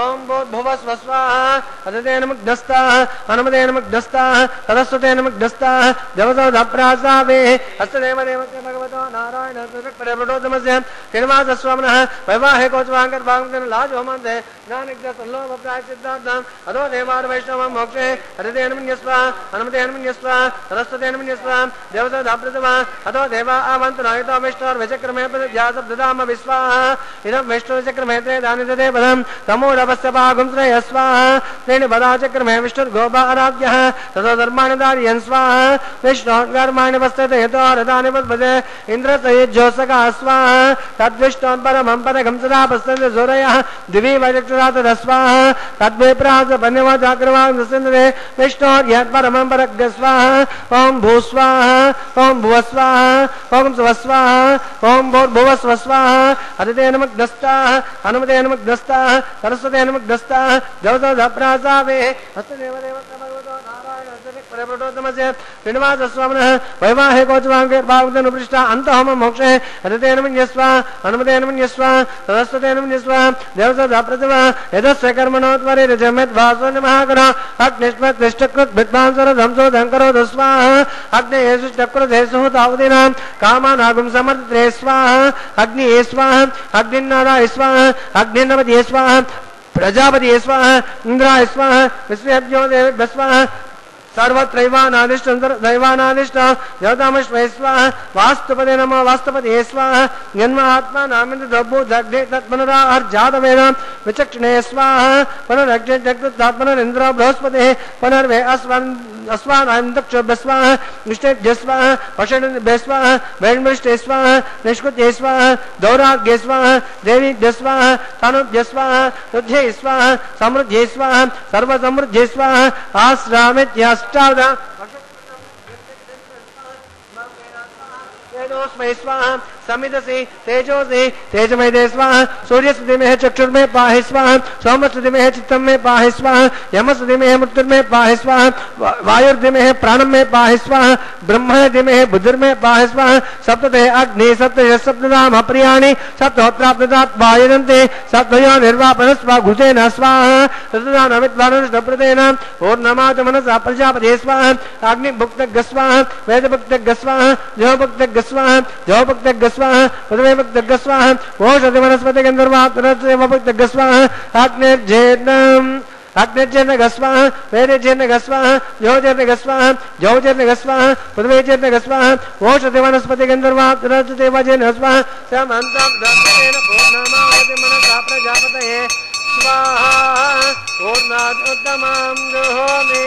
ओम भूर्भुवस्व स्वाहा अदतेन मुग्धस्ताः अनुमतेन मुग्धस्ताः तदस्वतेन मुग्धस्ताः देवसौधप्रासावे हस्तदेव देवस्य भगवतो नारायण परिवृटोत्तमस्य श्रीनिवासस्वामिनः वैवाहिकोत्सवाङ्कर भागवतेन लाजोमन्ते ज्ञानिग्धसल्लोभप्रायश्चित्तार्थम् अदो देवार वैष्णवं मोक्षे अदतेन मुन्यस्वा अनुमतेन मुन्यस्वा तदस्वतेन मुन्यस्वा देवसौधप्रथमा अदो देवा आवन्तनायतो विष्णोर्विचक्रमे प्रजासब्दधाम विश्वाहा इदं विष्णुविचक्रमे त्रेधानि ददे पदं तमोरवस्य भागं श्रेयः स्वाहा त्रीणि पदाचक्रमे विष्णुर्गोपा आराध्यः ततो धर्माणि धारयन् स्वाहा विष्णोर्कर्माणि वस्तते यतो रथानि पद्मते इन्द्रसयुज्योत्सका स्वाहा तद्विष्णोन् परमं पदकं सदा पश्यन्ति सूरयः दिवि वैचक्षुरा तदस्वाहा तद्विप्रासपन्यवाचाक्रमागसिन्दते विष्णोर्यत्परमं परग्ग स्वाहा ॐ भूस्वाहा ॐ भुवस्वाहा ओम स्वस्वाहा ओम भूर्भुवस्व स्वाहा अदितेन मुग्धस्ताः अनुमतेन मुग्धस्ताः सरस्वतेन मुग्धस्ताः देवसौधप्रासावे हस्तदेव देवस्य भगवतो नारायण परिवृटोत्तमस्य श्रीनिवासस्वामिनः वैवाहिकोत्सवाङ्के भागवतनुपृष्टा अन्तहोमं मोक्षे अदितेन मुन्यस्वा अनुमतेन मुन्यस्वा सरस्वतेन मुन्यस्वा देवसौधप्रथमा यदस्य कर्मणोत्वरे रजमेद्वासोन्यमहाकरः अग्निष्मत्तिष्ठकृत् विद्वांसरधंसो धङ्करोध स्वाहा अग्नेषु चक्रधेषु तावदीनां कामानागुं समर्थे स्वाहा अग्निये स्वाहा अग्निन्नाराय स्वाहा अग्निन्नवतीये स्वाहा प्रजापतिये स्वाहा इंद्राय स्वाहा विश्वेभ्यो देवेभ्यः स्वाहा सर्वत्रैवानादिष्ट दैवानादिष्ट देवतामश्वै स्वाहा वास्तुपदे नमो वास्तुपदये स्वाहा जन्मात्मा नामिन्द्र द्रव्यो दग्धे तत्पुनरार्जातवेद विचक्षणे स्वाहा पुनरग्ने जगत्तात्मनरिन्द्र बृहस्पतिः पुनर्वे अस्वानान्दक्षोभ्य स्वाहा निष्ठेभ्य स्वाहा पशुभ्य स्वाहा वैण्मृष्टे स्वाहा निष्कृत्ये स्वाहा दौराग्ये स्वाहा देवीभ्य स्वाहा तनुभ्य स्वाहा रुध्ये स्वाहा समृद्धये स्वाहा सर्वसमृद्धये स्वाहा आश्रामित्यास् तेजोस्मै स्वाहा समिदसि तेजोसि तेजमय दे स्वाहा सूर्यस्ति में चक्षुर्मे पाहि स्वाहा सोमस्ति में चित्तम में पाहि स्वाहा यमस्ति में मृत्युर्मे पाहि स्वाहा वायुर्दि में प्राणम में पाहि स्वाहा ब्रह्मणि में बुद्धिर्मे पाहि स्वाहा सप्तते अग्नि सप्तय सप्तनाम प्रियाणि सप्तहोत्राप्तदात् वायुदन्ते सप्तयो निर्वापनस्वा घुसेन स्वाहा तदानमित्वानुष्टप्रदेन पूर्णमाच मनसा प्रजापते स्वाहा अग्निभुक्तग् स्वाहा वेदभुक्तग् स्वाहा जलभुक्तग् स्वाहा जलभुक्तग् स्वाहा पृथ्वी भुक्तग् स्वाहा ओषधि वनस्पति गन्धर्वात्मरस्य भुक्तग् स्वाहा अग्निर्जेनम् अग्निर्जेन गस्वाहा वेदजेन गस्वाहा योजेन गस्वाहा जौजेन गस्वाहा पृथ्वीजेन गस्वाहा ओषधि वनस्पति गन्धर्वात्मरस्य वजेन गस्वाहा समन्तं दत्तेन पूर्णमावति मनसा प्रजापतये स्वाहा पूर्णात् उत्तमं जुहोमि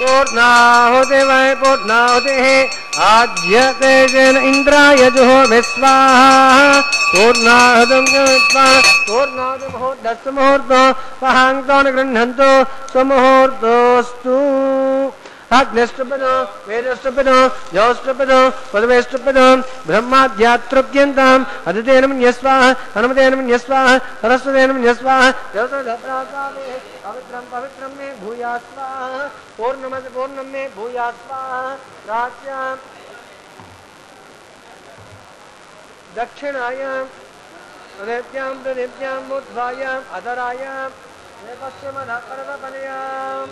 पूर्णाहुति वै पूर्णाहुतिः आज्यते जेन इंद्राय जुहोमि स्वाहा पूर्णाहुतिं पूर्णाहुतिमुहूर्तस्तु मुहूर्तो वहाङ्तो न गृह्णन्तु सुमुहूर्तोऽस्तु अग्निष्टुपदो वेदष्टुपदो जौष्टुपदो पदवेष्टुपदो ब्रह्माद्यातृप्यन्ताम् अदितेन मन्यस्वाहा अनुमतेन मन्यस्वाहा सरस्वतेन मन्यस्वाहा देवसौधप्रासावे पवित्रं पवित्रं मे भूयात् स्वाहा पूर्णमस्य पूर्णं मे भूयात् स्वाहा प्राच्यां दक्षिणायां हृदयां प्रदीप्यां ऊर्ध्वायाम् अधरायां पश्चिमधपरतपनयाम्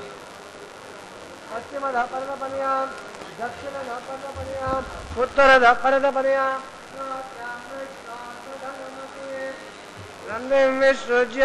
पश्चिमतः परतपदयां दक्षिणतः परतपदयां उत्तरतः परतपदयां नन्दिं विसृज्य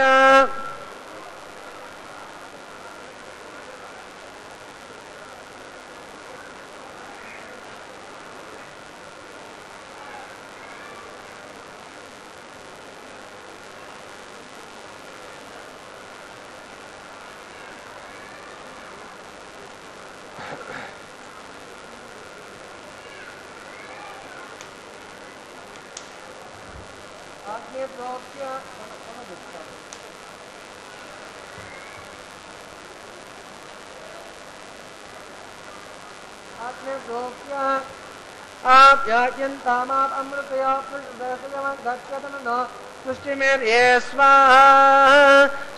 आप्यायन्तामाप अमृतया पुष्टदशमगच्छतनो पुष्टिमेर्ये स्वाहा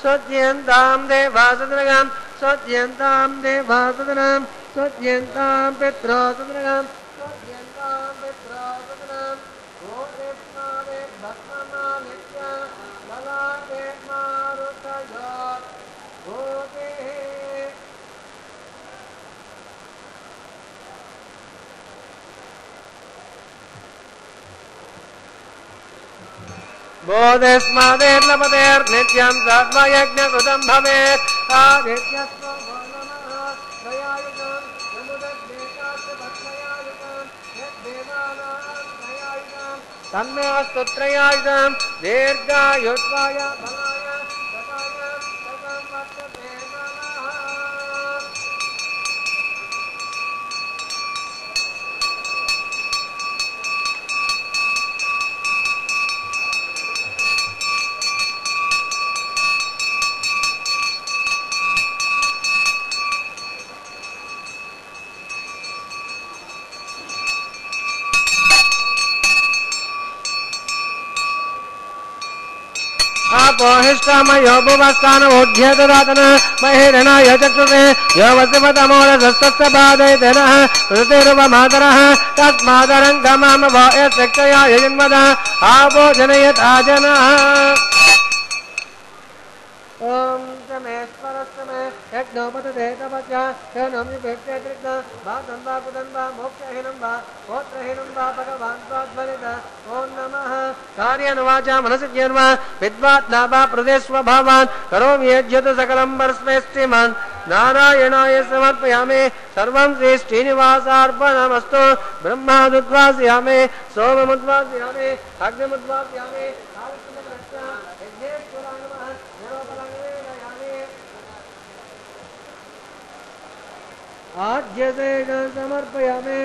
सत्यन्तां देवासदनगां सत्यन्तां देवासदनां सत्यन्तां पित्रोसदनगां सत्यन्तां पित्रोसदनां गोदेवनादे भस्मनानित्या ललाटे मारुतयो गोते बोधस्मादेर्लपतेर्नित्यं सात्मयज्ञकृतं भवेत् आदित्यस्व नमः दयायुतं नमुदद्देकास्य भक्तयायुतं यद्देवानां दयायुतं तन्मे अस्तु त्रयायुतं दीर्घायुत्वाय बलाय सदाय सदं वर्तते नमः आपोहिष्टामयो भुवस्थानमोढ्यतदातन महिरणाय चक्षुषे यो वसिमतमोरसस्तस्य पादयतेनः ऋतिरुपमातरः तस्मादरङ्गमाम वो यशक्तया यजन्मदः आपो जनयता जनः ॐ चमेश्वरस्य मे यज्ञोपतते तपस्या यनं विभक्ते कृष्ण भातं वा कुतं वा मोक्षहीनं वा गोत्रहीनं वा भगवान् त्वाद्वलित ॐ नमः कार्यनुवाचा मनसिद्यर्वा विद्वात्ना वा प्रदेस्वभावान् करोमि यज्ञत सकलं परस्मै श्रीमान् नारायणाय समर्पयामि सर्वं श्री श्रीनिवासार्पणमस्तु ब्रह्मादुद्वासयामि सोममुद्वासयामि अग्निमुद्वासयामि आज्यसेन समर्पयामि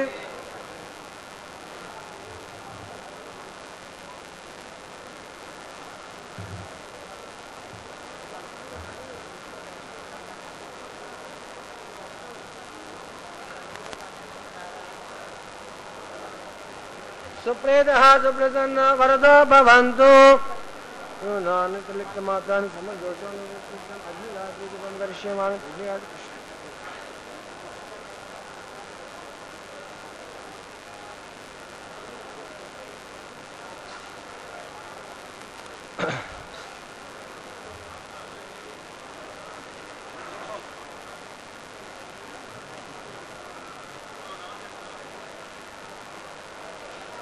सुप्रीतः सुप्रसन्न वरदो भवन्तु नानकलिप्तमात्राणि समदोषाणि अग्निरात्रिकं दर्श्यमाण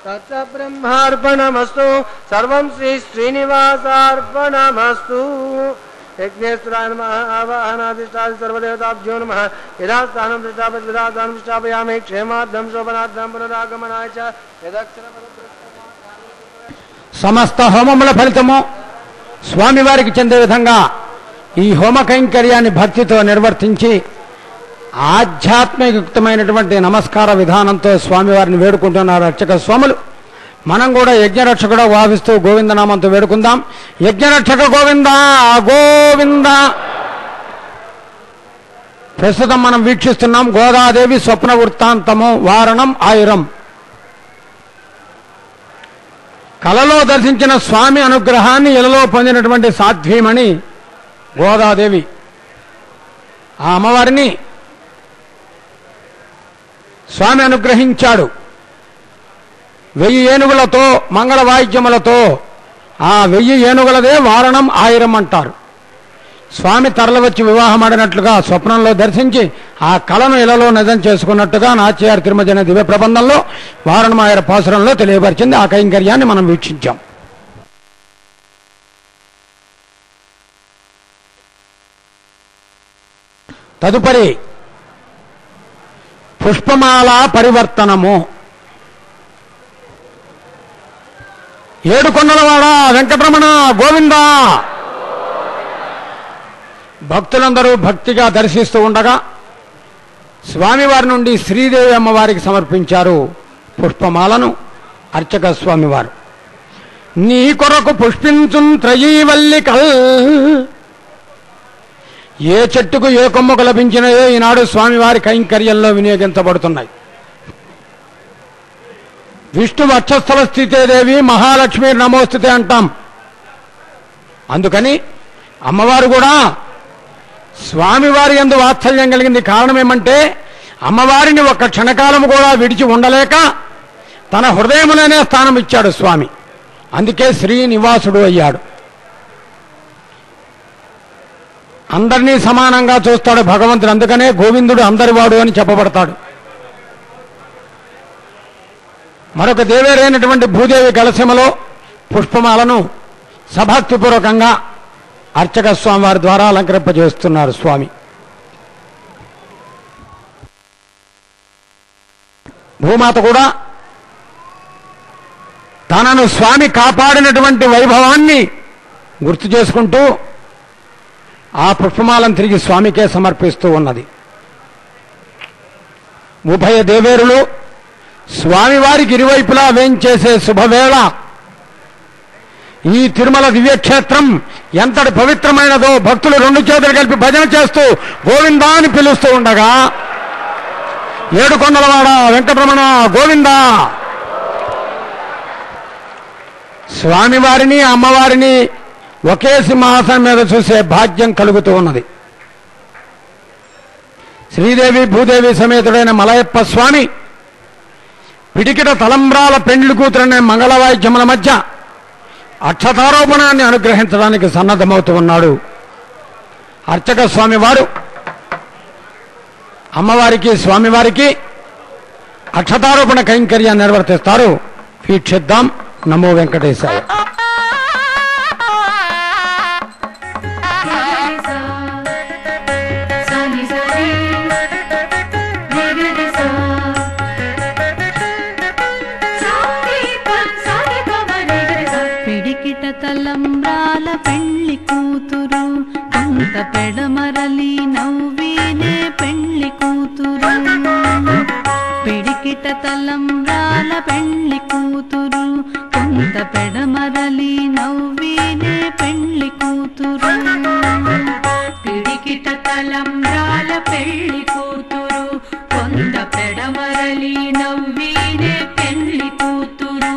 तच्च ब्रह्मार्पणमस्तु सर्वं श्री श्रीनिवासार्पणमस्तु यज्ञेश्वराय नमः आवाहनाधिष्ठादि सर्वदेवताभ्यो नमः यदास्थानं प्रतिष्ठापयति विदास्थानं प्रतिष्ठापयामि क्षेमार्थं शोभनार्थं पुनरागमनाय च సమస్త హోమముల ఫలితము స్వామివారికి చెందే విధంగా ఈ హోమ కైంకర్యాన్ని భక్తితో నిర్వర్తించి ఆధ్యాత్మికయుక్తమైనటువంటి నమస్కార విధానంతో స్వామివారిని వేడుకుంటున్నారు అర్చక స్వాములు. మనం కూడా యజ్ఞరక్షకుడు భావిస్తూ గోవిందనామంతో వేడుకుందాం. యజ్ఞరక్షక గోవింద గోవింద. ప్రస్తుతం మనం వీక్షిస్తున్నాం గోదాదేవి స్వప్న వృత్తాంతము వారణం ఆయురం. కలలో దర్శించిన స్వామి అనుగ్రహాన్ని ఇలలో పొందినటువంటి సాధ్వీమణి గోదాదేవి. ఆ అమ్మవారిని స్వామి అనుగ్రహించాడు. 1000 ఏనుగులతో మంగళ వాయిద్యములతో. ఆ 1000 ఏనుగులదే వారణం ఆయిరం అంటారు. స్వామి తరలివచ్చి వివాహమాడినట్లుగా స్వప్నంలో దర్శించి ఆ కళను ఇళ్లలో నిజం చేసుకున్నట్టుగా నాచ్యార్ తిరుమజన దివ్య ప్రబంధంలో వారణమాయర పాసురంలో తెలియపరిచింది. ఆ కైంకర్యాన్ని మనం వీక్షించాం. తదుపరి పుష్పమాల పరివర్తనము. ఏడుకొండలవాడ వెంకటరమణ గోవిందా. భక్తులందరూ భక్తిగా దర్శిస్తూ ఉండగా స్వామివారి నుండి శ్రీదేవి అమ్మవారికి సమర్పించారు పుష్పమాలను అర్చక స్వామివారు. నీ కొరకు పుష్పించున్ త్రయీవల్లికల్. ఏ చెట్టుకు ఏ కొమ్మకు లభించినాయో ఈనాడు స్వామివారి కైంకర్యంలో వినియోగించబడుతున్నాయి. విష్ణు వక్షస్థల స్థితేదేవి మహాలక్ష్మి నమోస్తుతే అంటాం. అందుకని అమ్మవారు కూడా స్వామివారి యందు వాత్సల్యం కలిగింది. కారణం ఏమంటే అమ్మవారిని ఒక్క క్షణకాలం కూడా విడిచి ఉండలేక తన హృదయములోనే స్థానం ఇచ్చాడు స్వామి. అందుకే శ్రీనివాసుడు అయ్యాడు. అందరినీ సమానంగా చూస్తాడు భగవంతుడు. అందుకనే గోవిందుడు అందరివాడు అని చెప్పబడతాడు. మరొక దేవేరైనటువంటి భూదేవి కలశములో పుష్పమాలను సభక్తిపూర్వకంగా అర్చక స్వామి వారి ద్వారా అలంకరింపజేస్తున్నారు స్వామి. భూమాత కూడా తనను స్వామి కాపాడినటువంటి వైభవాన్ని గుర్తు చేసుకుంటూ ఆ పుష్పమాలను తిరిగి స్వామికే సమర్పిస్తూ ఉన్నది. ఉభయ దేవేరులు స్వామివారికి ఇరువైపులా వేంచేసే శుభవేళ. ఈ తిరుమల దివ్యక్షేత్రం ఎంతటి పవిత్రమైనదో భక్తులు రెండు చేతులు కలిపి భజన చేస్తూ గోవిందా అని పిలుస్తూ ఉండగా ఏడుకొండలవాడ వెంకటరమణ గోవిందా. స్వామివారిని అమ్మవారిని ఒకే సింహాసనం మీద చూసే భాగ్యం కలుగుతూ ఉన్నది. శ్రీదేవి భూదేవి సమేతుడైన మలయప్ప స్వామి పిడికిట తలంబ్రాల పెండ్లి కూతురనే మంగళవాయిద్యముల మధ్య అక్షతారోపణాన్ని అనుగ్రహించడానికి సన్నద్ధమవుతూ ఉన్నాడు. అర్చక స్వామివారు అమ్మవారికి స్వామివారికి అక్షతారోపణ కైంకర్యాన్ని నిర్వర్తిస్తారు. వీక్షిద్దాం. నమో వెంకటేశాయ. తలంబ్రాల పెళ్లి కూతురు కొంత పెడమరలి నవ్వీనే పెళ్లి కూతురు. పిడికిట తలంబ్రాల పెళ్లి కూతురు కొంత పెడమరలి నవ్వీనే పెళ్లి కూతురు. పిడికిట తలంబ్రాల పెళ్లి కూతురు కొంత పెడమరలి నవ్వీనే పెళ్లి కూతురు.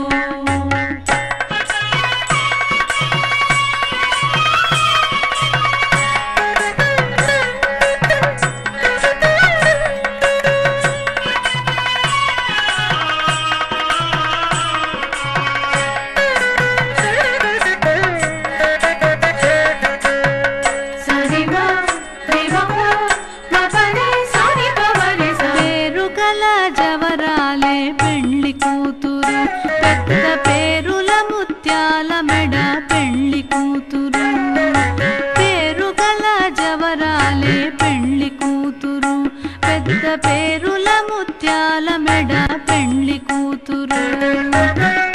పేరుల ముత్యాల మెడ పెళ్లి కూతురు.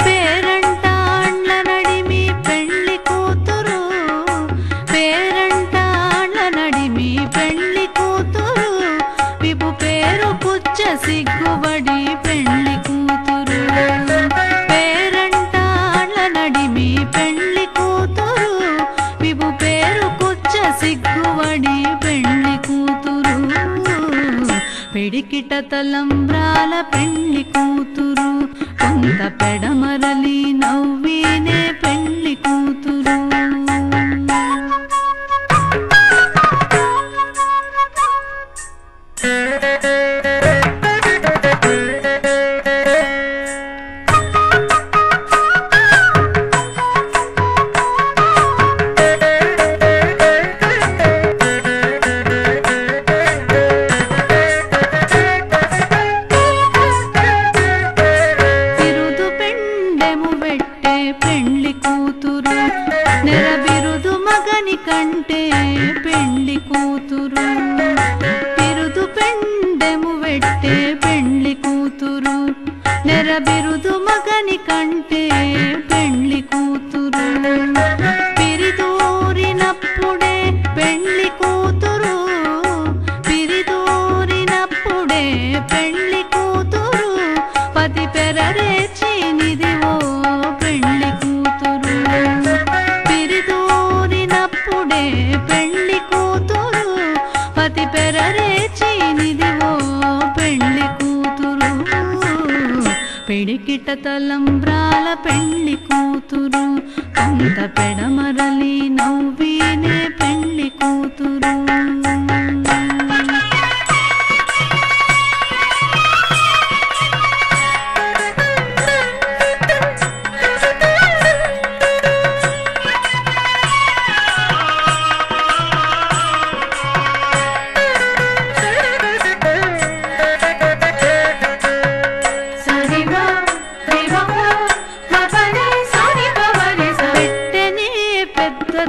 పేరంటాండ్ల నడిమి పెళ్లి కూతురు. పేరంటాండ్ల నడిమి పెళ్లి కూతురు. విపు పేరు పుచ్చ సిగ్గుబడి పెళ్లి కూతురు. పేరంటాండ్ల నడిమి పెళ్లి కూతురు. విపు పేరు పుచ్చ సిగ్గుబడి పెళ్లి కూతురు. పిడికిట తలంబ్రాల పెళ్లి కూతురు కొంత పెడమరలి నవ్వీనే పెళ్లి కూతురు. పెండెము వెట్టే పెండ్లి కూతురు నెరబిరుదు మగని కంటే పెండ్లి కూతురు బిరుదు పెండెము వెట్టే పెండ్లి కూతురు నెరబిరుదు మగని కంటే పెండ్లి కూతురు పిరిదూరినప్పుడే పెండ్లి కూతురు పిరిదూరినప్పుడే పెండ్లి కూతురు పతి పెరరేచినిదివో పెండ్లి కూతురు పిరిదూరినప్పుడే పెండ్లి కూతురు పతి పెరరేచినిదివో పెండ్లి కూతురు పిడికిట తలంబ్రాల పెండ్లి కూతురు కొంత పెడమరలి నవ్వినే పెండ్లి కూతురు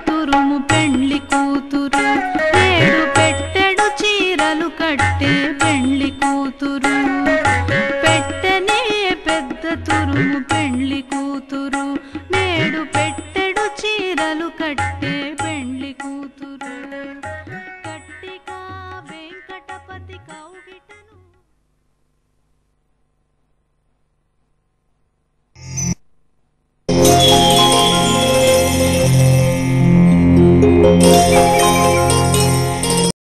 తురుము పెండ్లి కూతురు ఏడు పెట్టెడు చీరలు కట్టే పెండ్లి కూతురు